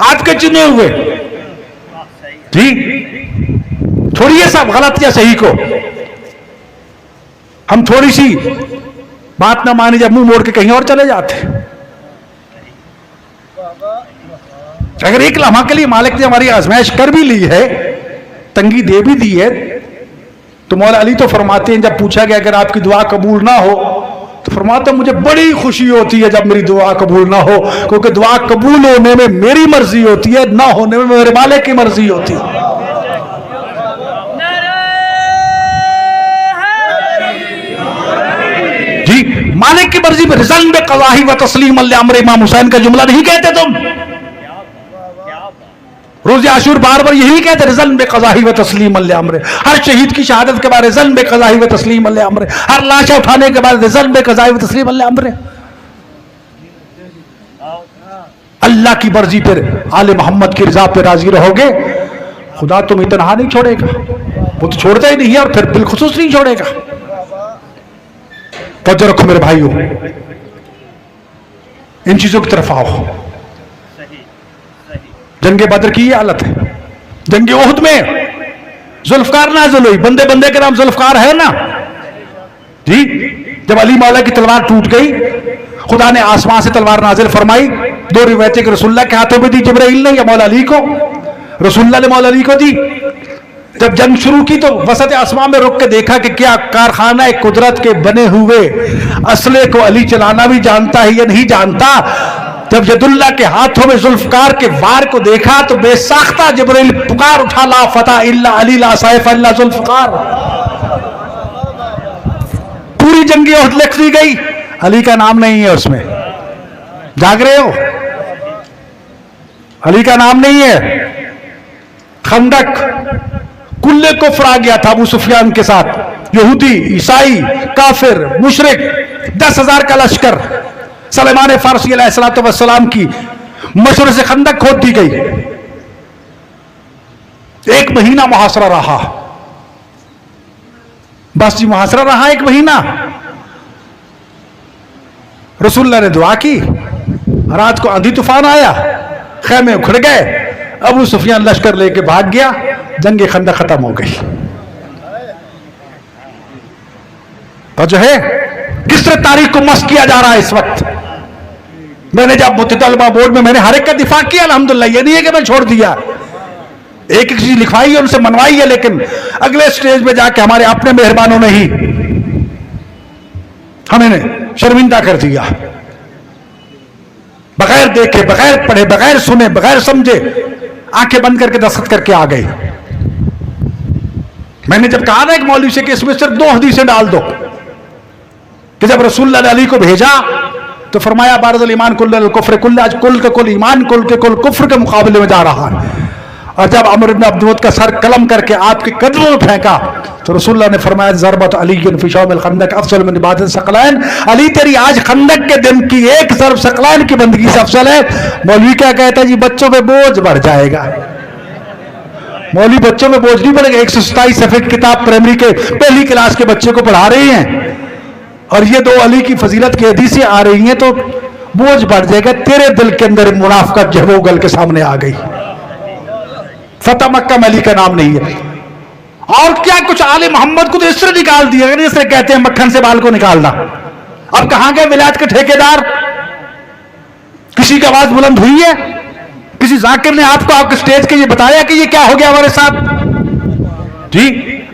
आपके चुने हुए जी। छोड़िए सब गलत या सही को, हम थोड़ी सी बात ना मानी जब मुंह मोड़ के कहीं और चले जाते। अगर एक लम्हा के लिए मालिक ने हमारी आजमाइश कर भी ली है, तंगी दे भी दी है, तो मौला अली तो फरमाते हैं, जब पूछा गया अगर आपकी दुआ कबूल ना हो, तो फरमाते मुझे बड़ी खुशी होती है जब मेरी दुआ कबूल ना हो, क्योंकि दुआ कबूल होने में मेरी मर्जी होती है, ना होने में मेरे मालिक की मर्जी होती है जी। मालिक की मर्जी पर रिज़न बे क़ज़ाही व तस्लीम अल-अम्र, इमाम हुसैन का जुमला नहीं कहते तुम? रोज़े आशूर बार बार यही कहते रिज़न बे क़ज़ाही व तस्लीम अल-अम्र। हर शहीद की शहादत के बाद रिज़न बे क़ज़ाही व तस्लीम अल-अम्र, हर लाश उठाने के बाद रिज़न बे क़ज़ाही व तस्लीम अल-अम्र। अल्लाह की मर्जी पर, आले मोहम्मद की रजा पे राजी रहोगे, खुदा तुम्हें तनहा नहीं छोड़ेगा। वो तो छोड़ता ही नहीं है और फिर बिलखुसूस नहीं छोड़ेगा। तवज्जो रखो मेरे भाइयों, इन चीजों की तरफ आओ। जंगे बद्र की ये हालत है। जंगे ओहद में जुल्फकार नाज़िल हुई, बंदे बंदे के नाम जुल्फकार है ना जी। जब अली मौला की तलवार टूट गई, खुदा ने आसमान से तलवार नाजिल फरमाई। दो रिवायतें कि रसूलुल्लाह के हाथों में दी जिब्राइल ने या मौला अली को, रसूलुल्लाह ने मौला अली को दी। जब जंग शुरू की तो वसत आसमान में रुक के देखा कि क्या कारखाना कुदरत के बने हुए असले को अली चलाना भी जानता है या नहीं जानता। जब यदुल्ला के हाथों में जुल्फकार के वार को देखा तो बेसाख्ता जिब्राइल पुकार उठा, ला फता इल्ला अली ला सैफ इल्ला जुल्फकार। पूरी जंगी ओहद लिख दी गई, अली का नाम नहीं है उसमें। जाग रहे हो? अली का नाम नहीं है। खंदक कुल्ले कुफ्र आ गया था अबू सुफियान के साथ, यहूदी, ईसाई, काफिर, मुशरिक, 10,000 का लश्कर। सलेमान फारसी अलैहिस्सलाम की मशर से खंदक खोद दी गई। 1 महीना मुहासरा रहा, बस जी मुहासरा रहा 1 महीना। रसूलुल्लाह ने दुआ की, रात को आंधी तूफान आया, खेमे उखड़ गए, अबू सुफियान लश्कर लेके भाग गया, जंग खंदक खत्म हो गई। तो जो है किस तरह तारीख को मस्त किया जा रहा है इस वक्त। मैंने जब मुत्तहिदा बोर्ड में मैंने हर एक का दिफा किया अल्हम्दुलिल्लाह, ये नहीं है कि मैं छोड़ दिया, एक एक चीज लिखवाई है, उनसे मनवाई है, लेकिन अगले स्टेज पे जाके हमारे अपने मेहरबानों ने ही हमें शर्मिंदा कर दिया। बगैर देखे, बगैर पढ़े, बगैर सुने, बगैर समझे, आंखें बंद करके दस्तखत करके आ गए। मैंने जब कहा ना एक मौलवी से कि इसमें सिर्फ 2 हदीसें डाल दो, कि जब रसूलुल्लाह ने अली को भेजा तो फरमाया बारदुल ईमान कुल्ल कुफ्र कुल्ल, आज कुल के कुल ईमान, कुल के कुल कुफ्र के मुकाबले में जा रहा है। और जब अमर इब्न अब्दुवत का सर कलम करके आपके कदमों में फेंका तो रसूलुल्लाह ने फरमाया ज़रबत अली फी शौमिल खंदक अफसल मिन इबादत सकलैन। अली तेरी आज खंदक के दिन की एक ज़रब सकलैन की बंदगी से अफसल है। मौलवी क्या कहता है जी, बच्चों पे बोझ बढ़ जाएगा। मौलवी बच्चों में बोझ नहीं पड़ेगा। 127 सफ़े की किताब प्राइमरी के पहली क्लास के बच्चे को पढ़ा रही हैं और ये 2 अली की फजीलत की हदीसें आ रही हैं तो बोझ बढ़ जाएगा। तेरे दिल के अंदर मुनाफिकत जो है वो गल के सामने आ गई। फतेह मक्का में अली का नाम नहीं है। और क्या कुछ आले मोहम्मद को तो इस तरह निकाल दिया, इसलिए कहते हैं मक्खन से बाल को निकालना। अब कहां गए विलायत के ठेकेदार? किसी की आवाज बुलंद हुई है? किसी जाकिर ने आपको आपके स्टेज के ये बताया कि ये क्या हो गया हमारे साथ? जी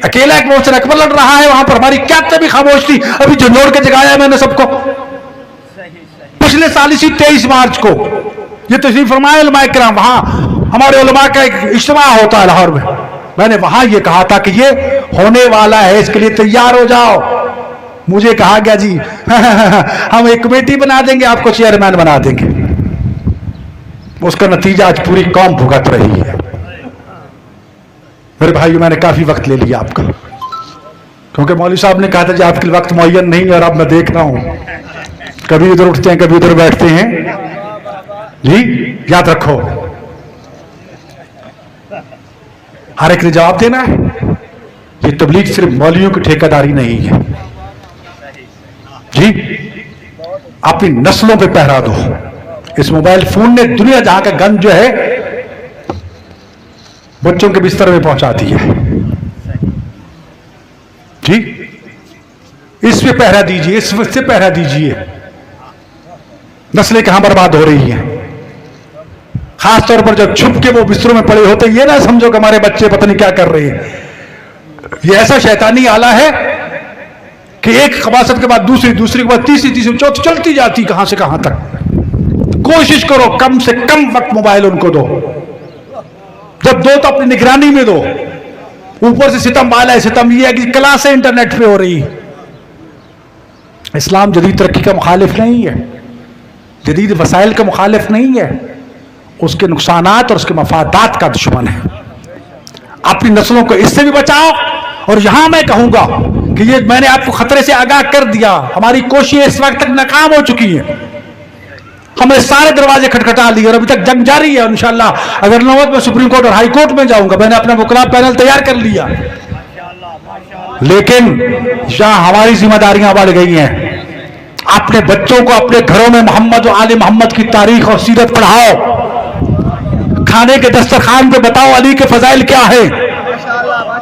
अकेला एक मोर्चा अकबर लड़ रहा है, वहां पर हमारी क्या तभी खामोश थी। अभी जो जोड़ के जगाया है मैंने सबको। पिछले साल इसी 23 मार्च को ये तशरीफ फरमाए उलमाए किराम, वहां हमारे उलमा का एक इज्तिमा होता है लाहौर में। मैंने वहां ये कहा था कि ये होने वाला है, इसके लिए तैयार हो जाओ। मुझे कहा गया जी हम एक कमेटी बना देंगे, आपको चेयरमैन बना देंगे। उसका नतीजा आज पूरी कौम भुगत रही है। मेरे भाइयों, मैंने काफी वक्त ले लिया आपका, क्योंकि मौलवी साहब ने कहा था जी आपके वक्त मुअय्यन नहीं, और अब मैं देख रहा हूं कभी इधर उठते हैं कभी उधर बैठते हैं। जी याद रखो, हर एक ने जवाब देना है। ये तबलीग सिर्फ मौलवियों की ठेकेदारी नहीं है जी। अपनी नस्लों पे पहरा दो। इस मोबाइल फोन ने दुनिया जहां का गंद जो है बच्चों के बिस्तर में पहुंचा दी है जी। इस पे पहरा दीजिए, इस से पहरा दीजिए। नस्लें कहां बर्बाद हो रही हैं। खासतौर पर जब छुप के वो बिस्तरों में पड़े होते, ये ना समझो कि हमारे बच्चे पता नहीं क्या कर रहे हैं। ये ऐसा शैतानी आला है कि एक खबासत के बाद दूसरी, दूसरी के बाद तीसरी, चौथी चलती जाती कहां से कहां तक। कोशिश करो कम से कम वक्त मोबाइल उनको दो। जब दो तो अपनी निगरानी में दो। ऊपर से सितम वाला है, सितम ये है कि क्लासें इंटरनेट पे हो रही। इस्लाम जदीद तरक्की का मुखालिफ नहीं है, जदीद वसाइल का मुखालिफ नहीं है, उसके नुकसानात और उसके मफादात का दुश्मन है। अपनी नस्लों को इससे भी बचाओ। और यहां मैं कहूंगा कि ये मैंने आपको खतरे से आगाह कर दिया। हमारी कोशिशें इस वक्त तक नाकाम हो चुकी हैं। हमने सारे दरवाजे खटखटा लिए और अभी तक जंग जारी है। इंशाअल्लाह अगर नौबत में सुप्रीम कोर्ट और हाई कोर्ट में जाऊंगा, मैंने अपना वकला पैनल तैयार कर लिया। लेकिन यहां हमारी जिम्मेदारियां बढ़ गई हैं। अपने बच्चों को अपने घरों में मोहम्मद और आले मोहम्मद की तारीख और सीरत पढ़ाओ। खाने के दस्तरखान पे बताओ अली के फजाइल क्या है,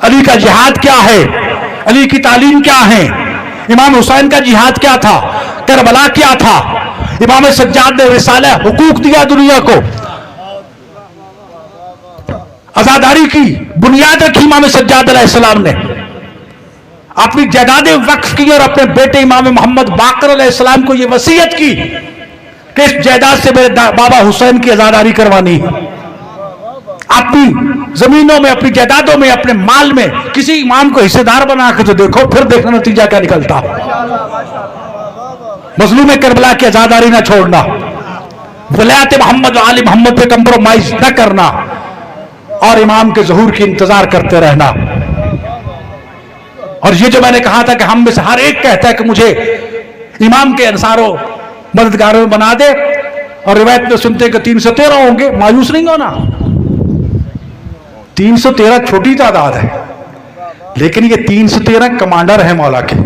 अली का जिहाद क्या है, अली की तालीम क्या है, इमाम हुसैन का जिहाद क्या था, करबला क्या था, इमाम सज्जाद ने रिसाला हुकूक दिया दुनिया को, आजादारी की बुनियाद रखी इमाम सज्जाद अलैहिस्सलाम ने, अपनी जायदादें वक्फ की और अपने बेटे इमाम मोहम्मद बाकर अलैहिस्सलाम को यह वसीयत की कि इस जायदाद से मेरे बाबा हुसैन की आजादारी करवानी। अपनी जमीनों में, अपनी जायदादों में, अपने माल में किसी इमाम को हिस्सेदार बना के तो देखो, फिर देखना नतीजा क्या निकलता। मजलूम करबला की आजादारी ना छोड़ना, वलायत मोहम्मद आली मोहम्मद पे कंप्रोमाइज न करना और इमाम के ज़हूर की इंतजार करते रहना। और ये जो मैंने कहा था कि हम में से हर एक कहता है कि मुझे इमाम के अंसारों मददगारों में बना दे, और रिवायत में सुनते हैं कि 313 होंगे, मायूस नहीं होना। 313 छोटी तादाद है, लेकिन ये 313 कमांडर है मौला के,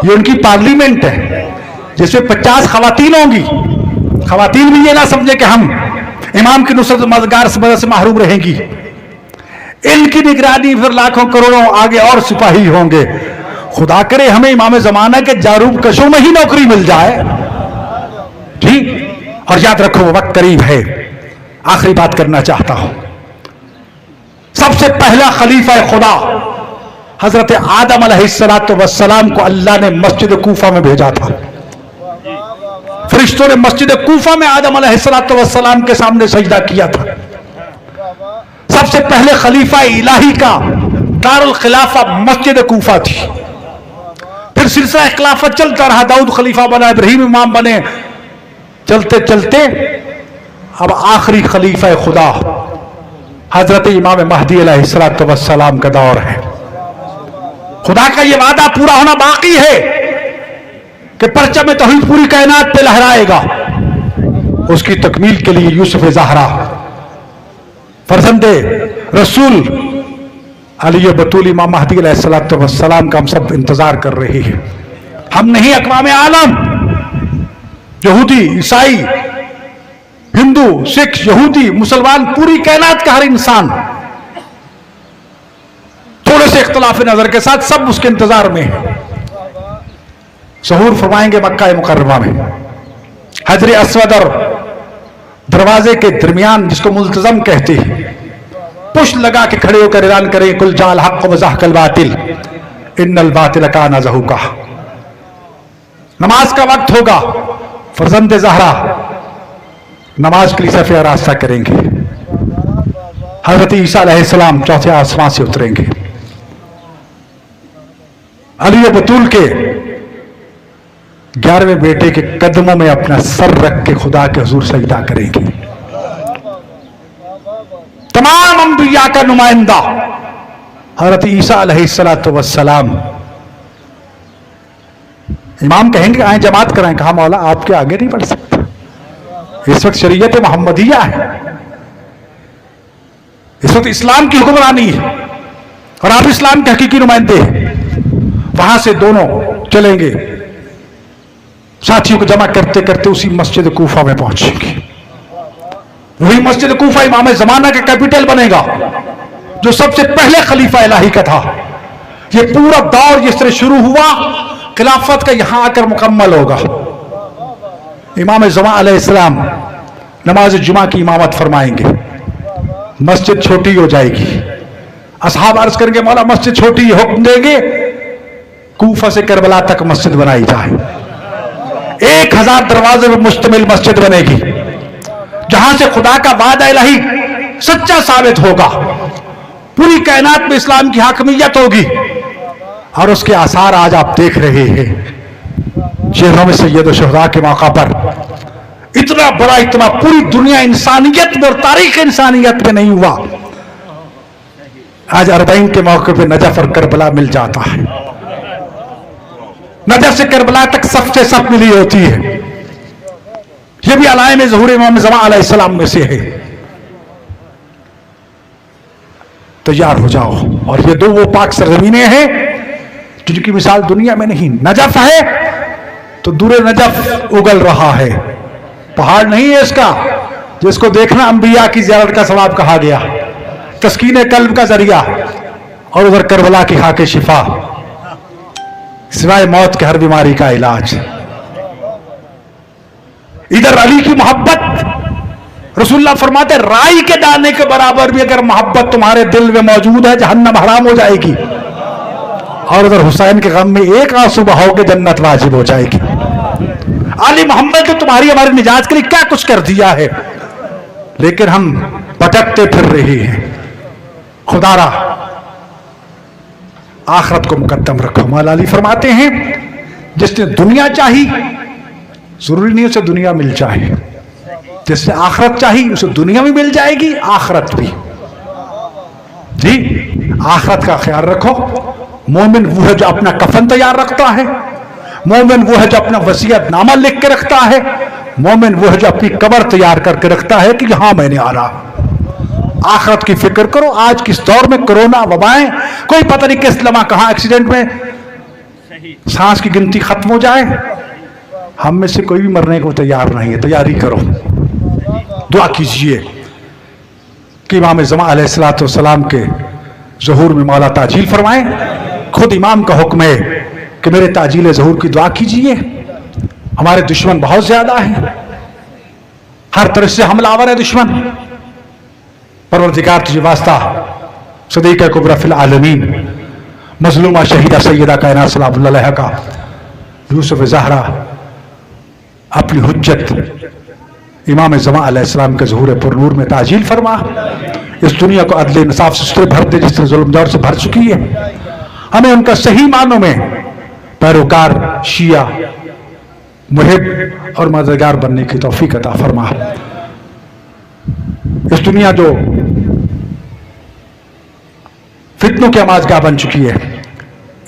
ये उनकी पार्लियामेंट है, जिसमें 50 खवातीन होंगी। खवातीन भी ये ना समझे कि हम इमाम की नुसरत मददगार से महरूम रहेंगी। इनकी निगरानी फिर लाखों करोड़ों आगे और सिपाही होंगे। खुदा करे हमें इमाम जमाना के जारूब कशों में ही नौकरी मिल जाए जी। और याद रखो वो वक्त करीब है। आखिरी बात करना चाहता हूं, सबसे पहला खलीफा खुदा हजरत आदम अलैहिस्सलाम को अल्लाह ने मस्जिद कूफा में भेजा था। फरिश्तों ने मस्जिद कूफा में आदम अलैहिस्सलाम के सामने सजदा किया था। सबसे पहले खलीफा इलाही का दारुल खिलाफा मस्जिद कूफा थी। फिर सिलसिला खिलाफत चलता रहा, दाऊद खलीफा बना, इब्राहिम इमाम बने, चलते चलते अब आखिरी खलीफा खुदा हजरत इमाम महदी अलैहिस्सलाम का दौर है। खुदा का यह वादा पूरा होना बाकी है कि परचम तौहीद पूरी कायनात पे लहराएगा। उसकी तकमील के लिए यूसुफ ज़हरा फरजंदे रसूल अली बतूल इमाम महदी अलैहिस्सलाम का हम सब इंतजार कर रहे हैं। हम नहीं, अक़वाम आलम, यहूदी, ईसाई, हिंदू, सिख, यहूदी, मुसलमान, पूरी कायनात का हर इंसान थोड़े से इख्तिलाफ नजर के साथ सब उसके इंतजार में है। ज़हूर फरमाएंगे मक्का मुकर्रमा में, हजर अस्वद और दरवाजे के दरमियान, जिसको मुल्तजम कहते हैं, पुश लगा के खड़े होकर ऐलान करें कुल जाल हक़ व ज़हक़ल बातिल इन्नल बातिल काना ज़हूक़ा। नमाज का वक्त होगा, फरजंद ज़हरा नमाज के लिए सफ़े रास्ता करेंगे। हजरत ईसा अलैहिस्सलाम चौथे आसमां से उतरेंगे, अली बतूल के 11वें बेटे के कदमों में अपना सर रख के खुदा के हुजूर सजदा करेंगे। तमाम अंबिया का नुमाइंदा हजरत ईसा अलैहिस्सलाम, इमाम कहेंगे आए जमात कराएं। कहा मौला आपके आगे नहीं बढ़ सकता, इस वक्त शरीयत मोहम्मदिया है, इस वक्त इस्लाम की हुक्मरानी है और आप इस्लाम के हकीकी नुमाइंदे हैं। वहां से दोनों चलेंगे, साथियों को जमा करते करते उसी मस्जिद कूफा में पहुंचेंगे। वही मस्जिद कूफा इमाम जमाना का कैपिटल बनेगा, जो सबसे पहले खलीफा इलाही का था। ये पूरा दौर जिस तरह शुरू हुआ खिलाफत का, यहां आकर मुकम्मल होगा। इमाम ज़मा अलैहिस्सलाम नमाज जुमा की इमामत फरमाएंगे, मस्जिद छोटी हो जाएगी। असहाब अर्ज करेंगे मौला मस्जिद छोटी, हुक्म देंगे कूफा से करबला तक मस्जिद बनाई जाए। 1000 दरवाजे में मुश्तमिल मस्जिद बनेगी, जहां से खुदा का वादा इलाही सच्चा साबित होगा। पूरी कायनात में इस्लाम की हाकमियत होगी और उसके आसार आज आप देख रहे हैं। चेहरों में सैयद शुहदा के मौका पर इतना बड़ा, इतना पूरी दुनिया इंसानियत में और तारीख इंसानियत में नहीं हुआ। आज अरबईन के मौके पर नजफ और करबला मिल जाता है। नजफ से करबला तक सफ से सफ मिली होती है। यह भी अलाइम ज़हूर इमाम ज़मा अलैहिस्सलाम में से है। तैयार हो जाओ। और ये दो वो पाक सरजमीनें हैं जिनकी मिसाल दुनिया में नहीं। नजफ है तो दूर नजफ उगल रहा है, पहाड़ नहीं है इसका, जिसको देखना अंबिया की ज़ियारत का सवाब कहा गया, तस्कीन कल्ब का जरिया, और उधर करबला की खाके शिफा, सिवाय मौत के हर बीमारी का इलाज। इधर अली की मोहब्बत, रसूलुल्लाह फरमाते राई के दाने के बराबर भी अगर मोहब्बत तुम्हारे दिल में मौजूद है, जहन्नम हराम हो जाएगी। और उधर हुसैन के गम में एक आंसू बहाओगे, जन्नत वाजिब हो जाएगी। अली मोहम्मद ने तुम्हारी हमारी निजात के लिए क्या कुछ कर दिया है, लेकिन हम भटकते फिर रहे हैं। खुदारा आखिरत को मुकद्दम रखो। मौला अली फरमाते हैं जिसने दुनिया चाही, जरूरी नहीं उसे दुनिया मिल जाए, जिसने आखिरत चाही उसे दुनिया भी मिल जाएगी, आखिरत भी। जी, आखिरत का ख्याल रखो। मोमिन वो है जो अपना कफन तैयार रखता है, मोमिन वो है जो अपना वसीयतनामा लिख के रखता है, मोमिन वो है जो अपनी कब्र तैयार करके रखता है कि हाँ मैंने आना। आखिरत की फिक्र करो। आज किस दौर में कोरोना वबाएं, कोई पता नहीं किस लम्हा कहां एक्सीडेंट में सांस की गिनती खत्म हो जाए। हम में से कोई भी मरने को तैयार नहीं है। तैयारी करो, दुआ कीजिए कि इमाम ज़मा अलैहिस्सलाम के ज़हूर में मौला ताजील फरमाएं। खुद इमाम का हुक्म है कि मेरे ताजील ज़हूर की दुआ कीजिए। हमारे दुश्मन बहुत ज्यादा हैं, हर तरह से हमलावर है दुश्मन। परवरदिगार तुझे वास्ता सदीक़ कुबरा फिल आलमीन, मजलूमा शहीदा सैयदा कायनात सलामुल्लाह अलैहा का यूसुफ ज़हरा अपनी हुज्जत इमाम ज़मा अलैहिस्सलाम के ज़हूर पुरनूर में ताजील फरमा। इस दुनिया को अदल इंसाफ से भर दे जिस तरह जुल्म दौर से भर चुकी है। हमें उनका सही मानों में पैरोकार, शिया, मुहिब और मददगार बनने की तौफीक अता फरमा। इस दुनिया जो फितनों की आमाज़गाह बन चुकी है,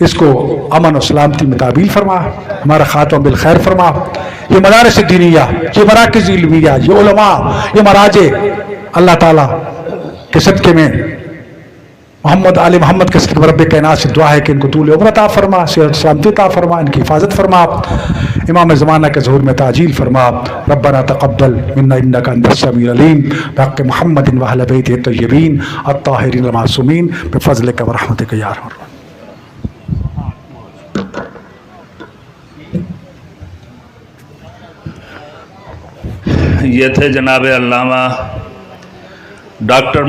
इसको अमन और सलामती में ताबील फरमा। हमारा खात्मा बिल खैर फरमा। ये मदारिस दीनिया, ये मराकिज़ इल्मिया, ये उलमा, ये मराजे, अल्लाह ताला के सदके में मोहम्मद आले मोहम्मद के सदके रब्बे कायनात से दुआ है कि इनको तूल उम्र अता फरमा, सेहत सलामती अता फरमा, इनकी हिफाजत फरमा, इमाम ज़माना के ज़हूर में ताजील फरमा। रब्बना तक़ब्बल मिन्ना इन्नका अंतस समीउल अलीम बिहक़्क़ि मुहम्मदिन व अहलि बैतिही अत-तय्यबीन अत-ताहिरीन अल-मासूमीन बिफ़ज़लिका व रहमतिका या अरहमर राहिमीन। ये थे जनाब अल्लामा डॉक्टर